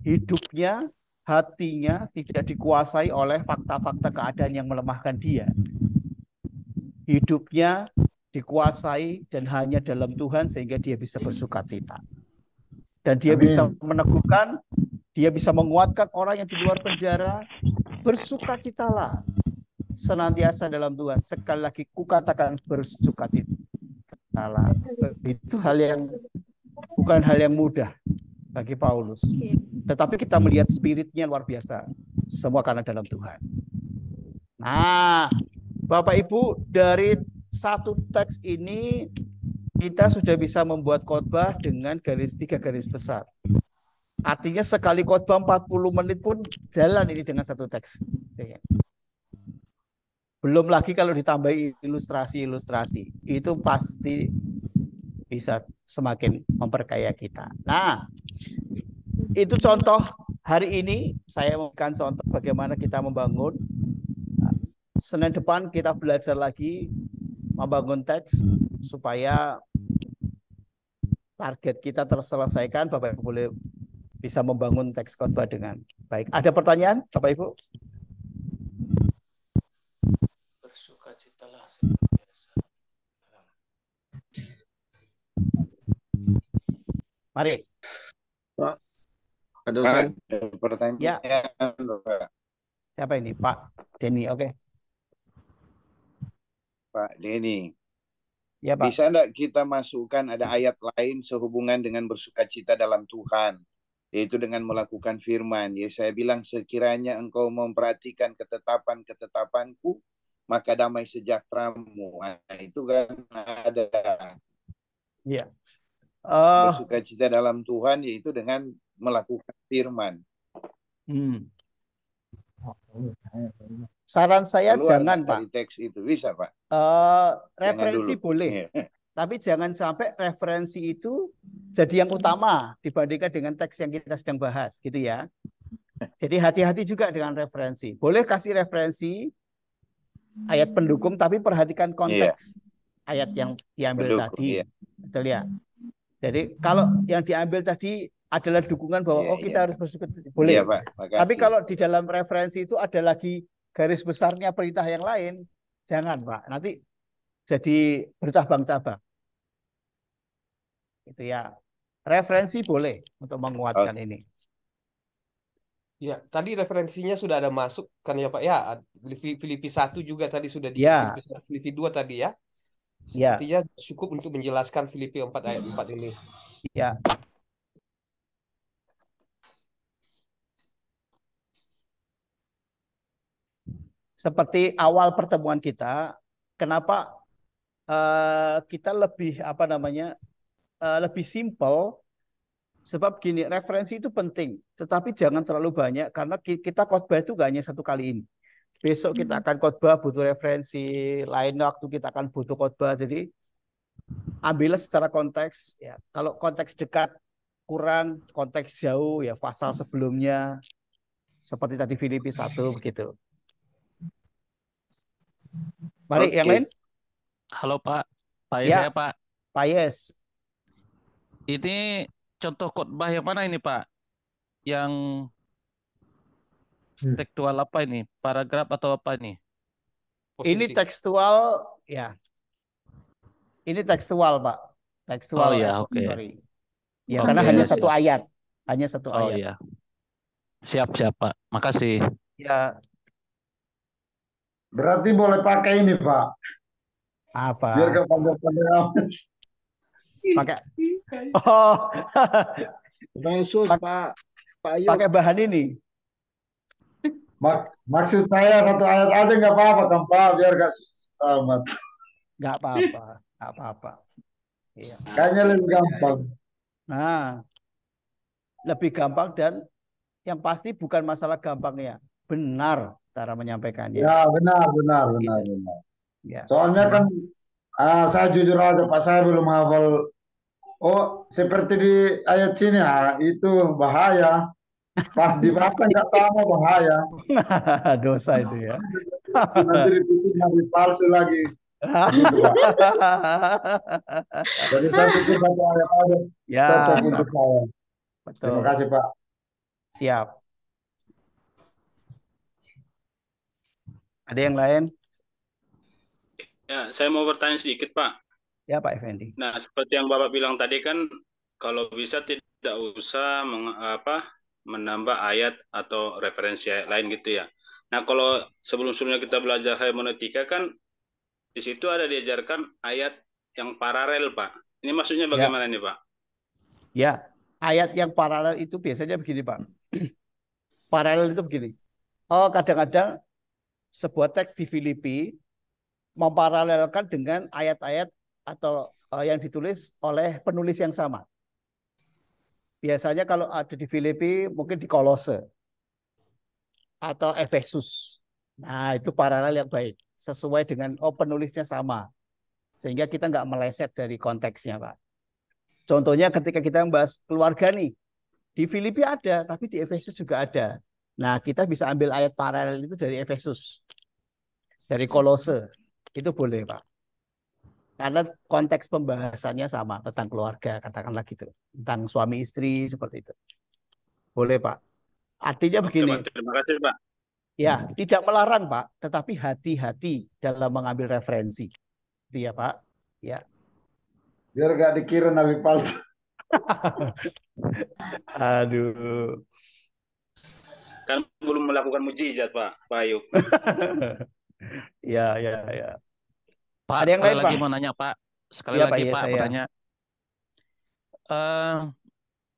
hidupnya, hatinya tidak dikuasai oleh fakta-fakta keadaan yang melemahkan dia. Hidupnya dikuasai dan hanya dalam Tuhan, sehingga dia bisa bersukacita. Dan dia bisa meneguhkan, dia bisa menguatkan orang yang di luar penjara. Bersukacitalah senantiasa dalam Tuhan. Sekali lagi kukatakan bersukacitalah. Itu hal yang bukan hal yang mudah bagi Paulus. Tetapi kita melihat spiritnya luar biasa. semua karena dalam Tuhan. Nah, Bapak Ibu, dari satu teks ini kita sudah bisa membuat khotbah dengan 3 garis besar. Artinya sekali khotbah 40 menit pun jalan ini dengan satu teks. Belum lagi kalau ditambah ilustrasi-ilustrasi, itu pasti bisa semakin memperkaya kita. Nah, itu contoh hari ini. Saya memberikan contoh bagaimana kita membangun. Senin depan kita belajar lagi membangun teks supaya target kita terselesaikan. Bapak Ibu boleh bisa membangun teks khotbah dengan baik. Ada pertanyaan, Bapak Ibu? Bersukacitalah senantiasa. Mari. Pak, ada pertanyaan. Ya. Siapa ini? Pak Denny, oke. Pak Denny. Ya, Pak. Bisa enggak kita masukkan ada ayat lain sehubungan dengan bersukacita dalam Tuhan, yaitu dengan melakukan firman. Ya, saya bilang sekiranya engkau memperhatikan ketetapan-ketetapanku, maka damai sejahteramu. Nah, itu kan ada. Iya. Bersukacita dalam Tuhan yaitu dengan melakukan firman. Saran saya Keluar jangan, dari Pak. teks itu bisa, Pak. Referensi boleh, tapi jangan sampai referensi itu jadi yang utama dibandingkan dengan teks yang kita sedang bahas, gitu ya. Jadi hati-hati juga dengan referensi. Boleh kasih referensi ayat pendukung, tapi perhatikan konteks ayat yang diambil tadi. Betul ya? Jadi kalau yang diambil tadi adalah dukungan bahwa kita harus bersukacita, boleh. Pak, tapi kalau di dalam referensi itu ada lagi garis besarnya perintah yang lain, jangan, Pak. Nanti jadi bercabang-cabang. Itu ya. Referensi boleh untuk menguatkan ini. Ya, tadi referensinya sudah ada masuk kan ya Pak ya. Filipi 1 juga tadi sudah di Filipi 2 tadi ya. Sepertinya cukup untuk menjelaskan Filipi 4 ayat 4 ini. Ya. Seperti awal pertemuan kita, kenapa kita lebih lebih simple? Sebab gini, referensi itu penting, tetapi jangan terlalu banyak karena kita khotbah itu gak hanya satu kali ini. Besok kita akan khotbah butuh referensi, lain waktu kita akan butuh khotbah. Jadi ambillah secara konteks ya. Kalau konteks dekat kurang, konteks jauh ya pasal sebelumnya seperti tadi Filipi 1 begitu. Mari yang lain. Halo Pak. Pak Yes, saya Pak. Pak Yes. Ini contoh khotbah yang mana ini Pak? Yang tekstual apa ini? Paragraf atau apa ini? Posisi. Ini tekstual ya. Ini tekstual, Pak. Tekstual. Oh ya, oke. Ya, karena hanya satu ayat. Hanya satu ayat. Oh ya. Siap, Pak. Makasih. Ya. Berarti boleh pakai ini, Pak. Apa? Biar gak panjang-panjang amat. Pakai. Oh. Khusus, Pak. Pak Ayub. Pakai bahan ini. Maksud saya satu ayat aja nggak apa-apa kan, Pak. Biar gak susah amat. Nggak apa-apa. Nggak apa-apa. Iya. Kayaknya lebih gampang. Nah, lebih gampang dan yang pasti bukan masalah gampangnya, benar cara menyampaikannya. Ya, benar. Ya. Soalnya kan saya jujur aja, Pak, saya belum hafal. Oh, seperti di ayat sini, itu bahaya. Pas dibaca nggak sama, bahaya. Dosa itu ya. Nanti dipikir nabi palsu lagi. Gitu, Pak. Jadi saya pikir satu ayat aja. Ya, cocok untuk saya. Betul. Terima kasih, Pak. Siap. Ada yang lain? Ya, saya mau bertanya sedikit, Pak. Ya, Pak Effendi. Nah, seperti yang Bapak bilang tadi kan, kalau bisa tidak usah menambah ayat atau referensi ayat lain gitu ya. Nah, kalau sebelum-sebelumnya kita belajar hermeneutika kan, di situ ada diajarkan ayat yang paralel, Pak. Ini maksudnya bagaimana nih, Pak? Ya, ayat yang paralel itu biasanya begini, Pak. Paralel itu begini. kadang-kadang sebuah teks di Filipi memparalelkan dengan ayat-ayat atau yang ditulis oleh penulis yang sama. Biasanya kalau ada di Filipi mungkin di Kolose atau Efesus. Nah, itu paralel yang baik. Sesuai dengan penulisnya sama. Sehingga kita nggak meleset dari konteksnya, Pak. Contohnya ketika kita membahas keluarga nih. Di Filipi ada, tapi di Efesus juga ada. Nah, kita bisa ambil ayat paralel itu dari Efesus. Dari Kolose. Itu boleh, Pak. Karena konteks pembahasannya sama tentang keluarga, katakanlah gitu. Tentang suami istri, seperti itu. Boleh, Pak. Artinya begini. Terima kasih, Pak. Ya, tidak melarang, Pak. Tetapi hati-hati dalam mengambil referensi. Itu ya, Pak. Ya. Biar gak dikira nabi palsu. Aduh. Kan belum melakukan mukjizat, Pak Ayub. Ya. Pak, Ada yang sekali lain, lagi Pak? mau nanya, Pak. Sekali Ya, lagi, Pak, Pak, saya. bertanya.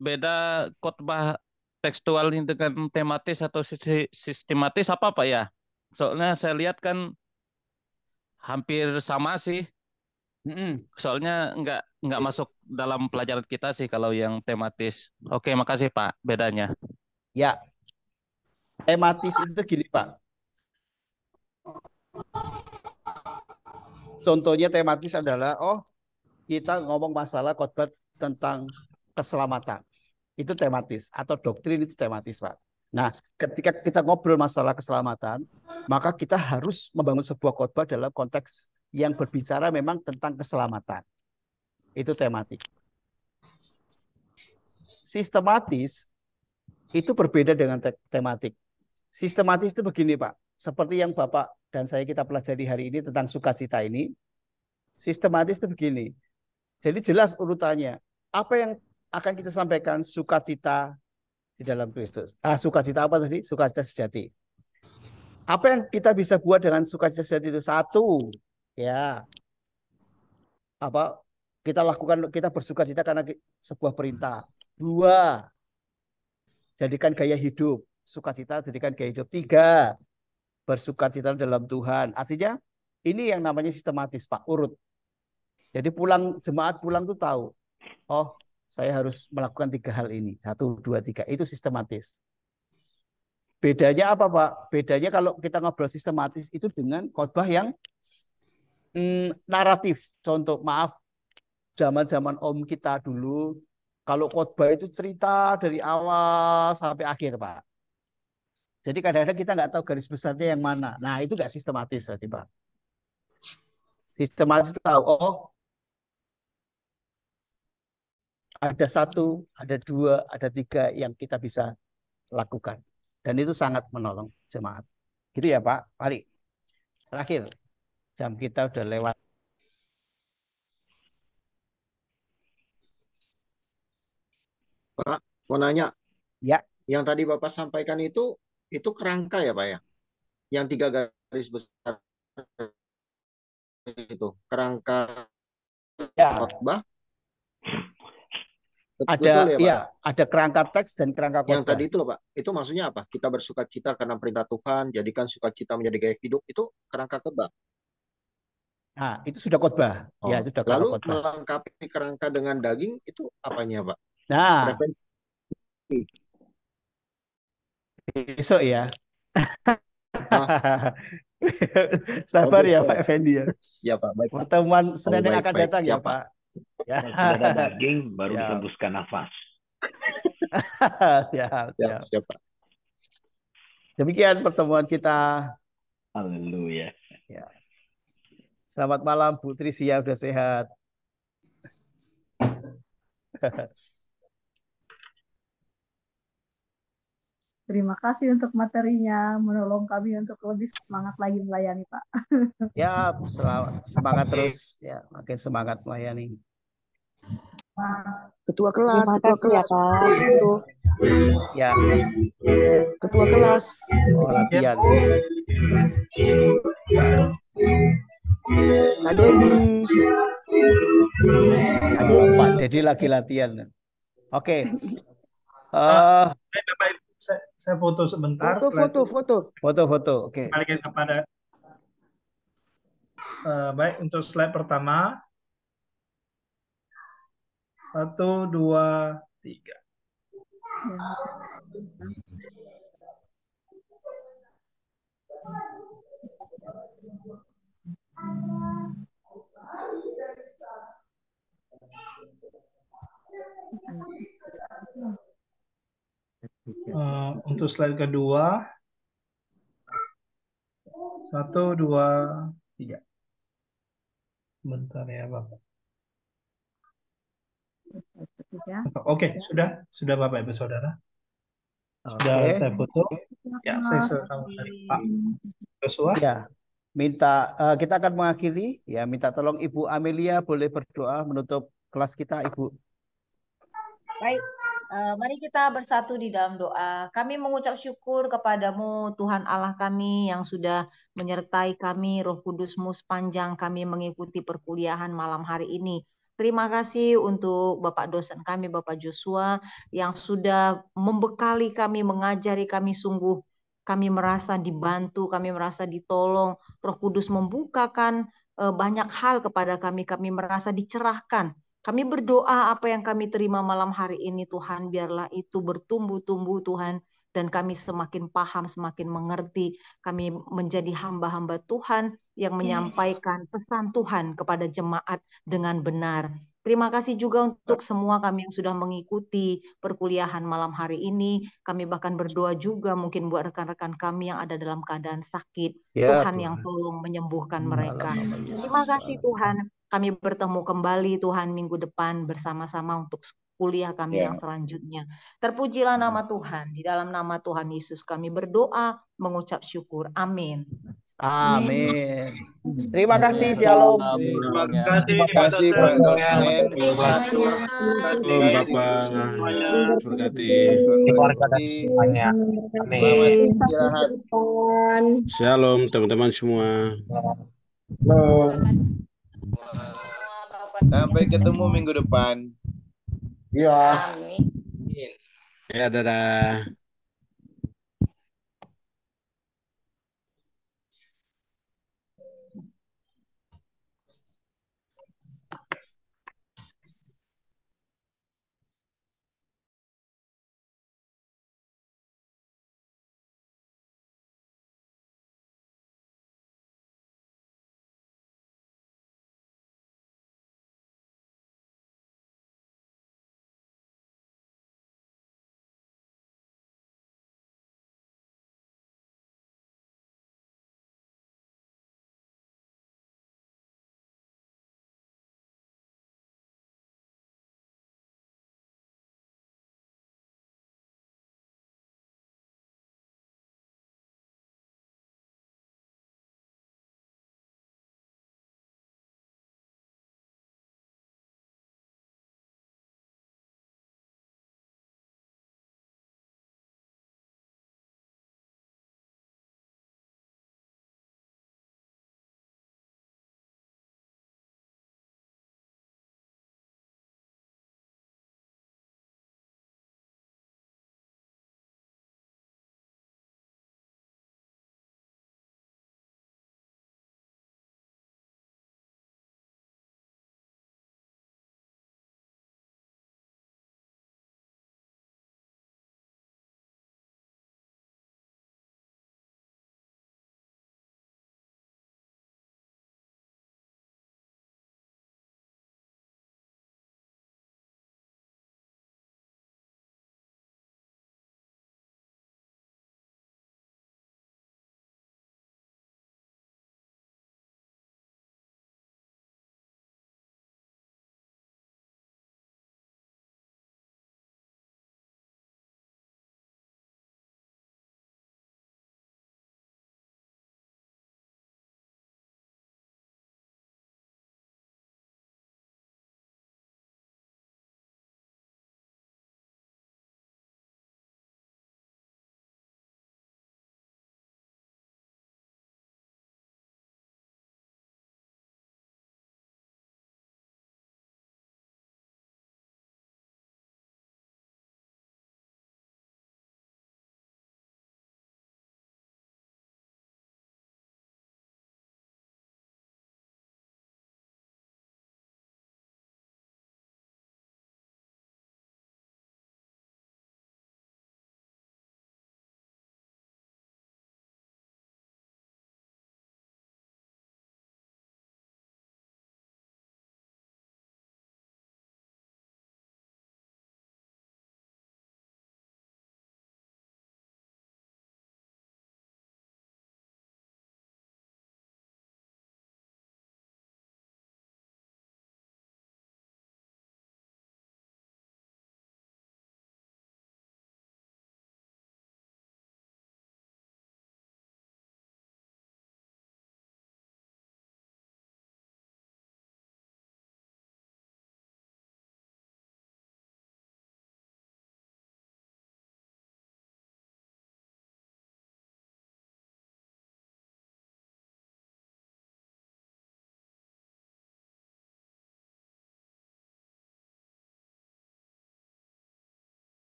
Beda khotbah tekstual ini dengan tematis atau sistematis apa, Pak ya? Soalnya saya lihat kan hampir sama sih. Soalnya nggak masuk dalam pelajaran kita sih kalau yang tematis. Oke, makasih Pak. Bedanya. Ya, tematis itu gini, Pak. Contohnya tematis adalah, kita ngomong masalah khotbah tentang keselamatan. Itu tematis. Atau doktrin itu tematis, Pak. Nah, ketika kita ngobrol masalah keselamatan, maka kita harus membangun sebuah khotbah dalam konteks yang berbicara memang tentang keselamatan. Itu tematik. Sistematis itu berbeda dengan tematik. Sistematis itu begini, Pak. Seperti yang Bapak dan saya kita pelajari hari ini tentang sukacita ini. Sistematis itu begini. Jadi jelas urutannya. Apa yang akan kita sampaikan? Sukacita di dalam Kristus. Sukacita apa tadi? Sukacita sejati. Apa yang kita bisa buat dengan sukacita sejati itu? Satu, ya. Kita bersukacita karena sebuah perintah. Dua, jadikan gaya hidup. Sukacita jadikan gaya hidup. Tiga, bersukacita dalam Tuhan. Artinya ini yang namanya sistematis, Pak, urut. Jadi jemaat pulang tuh tahu, saya harus melakukan 3 hal ini. 1, 2, 3. Itu sistematis. Bedanya apa, Pak? Bedanya kalau kita ngobrol sistematis itu dengan khotbah yang naratif. Contoh, maaf, zaman-zaman om kita dulu, kalau khotbah itu cerita dari awal sampai akhir, Pak. Jadi kadang-kadang kita nggak tahu garis besarnya yang mana. Nah, itu nggak sistematis berarti, Pak. Sistematis tahu, ada 1, ada 2, ada 3 yang kita bisa lakukan. Dan itu sangat menolong jemaat. Gitu ya, Pak. Mari. Terakhir. Jam kita udah lewat. Pak, mau nanya. Ya. Yang tadi Bapak sampaikan itu kerangka ya, Pak ya? Yang 3 garis besar itu kerangka khotbah. Ada, ya, ada kerangka teks dan kerangka khotbah. Yang tadi itu loh, Pak. Itu maksudnya apa? Kita bersukacita karena perintah Tuhan, jadikan sukacita menjadi gaya hidup. Itu kerangka khotbah. Nah, itu sudah khotbah. Ya, itu sudah lalu khotbah. Melengkapi kerangka dengan daging itu apanya, Pak? Nah, besok ya. Sabar ya, Pak Effendi ya. Ya, Pak. Baik, pertemuan Senin yang akan datang ya, Pak. Ya. Kalau sudah ada daging, baru dihembuskan nafas. Siap, Pak. Demikian pertemuan kita. Haleluya. Ya. Selamat malam, Bu Trisia, udah sehat. Terima kasih untuk materinya, menolong kami untuk lebih semangat lagi melayani, Pak. Ya, semangat terus, ya, makin semangat melayani. Ketua kelas, Terima kasih ya, Pak. Ya. Ketua kelas. Latihan. Pak Dedi. Pak Dedi lagi latihan. Oke. saya foto sebentar. Foto. Oke. Balikin kepada baik, untuk slide pertama. 1, 2, 3. Untuk slide kedua. 1, 2, 3. Bentar ya Bapak. Oke, sudah Bapak Ibu Saudara. Sudah saya foto. Ya, saya serahkan dari Pak Joshua. Ya, kita akan mengakhiri. Ya, minta tolong Ibu Amelia boleh berdoa menutup kelas kita, Ibu. Baik, mari kita bersatu di dalam doa. Kami mengucap syukur kepadamu Tuhan Allah kami yang sudah menyertai kami, Roh Kudus-Mu sepanjang kami mengikuti perkuliahan malam hari ini. Terima kasih untuk Bapak dosen kami, Bapak Joshua, yang sudah membekali kami, mengajari kami sungguh. Kami merasa dibantu, kami merasa ditolong. Roh Kudus membukakan banyak hal kepada kami merasa dicerahkan. Kami berdoa apa yang kami terima malam hari ini Tuhan, biarlah itu bertumbuh-tumbuh Tuhan, dan kami semakin paham, semakin mengerti. Kami menjadi hamba-hamba Tuhan yang menyampaikan pesan Tuhan kepada jemaat dengan benar. Terima kasih juga untuk semua kami yang sudah mengikuti perkuliahan malam hari ini. Kami bahkan berdoa juga mungkin buat rekan-rekan kami yang ada dalam keadaan sakit. Ya, Tuhan yang tolong menyembuhkan mereka. Terima kasih Tuhan. Kami bertemu kembali Tuhan minggu depan bersama-sama untuk kuliah kami yang selanjutnya. Terpujilah nama Tuhan. Di dalam nama Tuhan Yesus kami berdoa, mengucap syukur. Amin. Amin. Terima kasih, Shalom. Terima kasih Pak dosen. Bapak berkati. Selamat istirahat. Shalom teman-teman semua. Sampai ketemu minggu depan. Iya. Ya, dadah.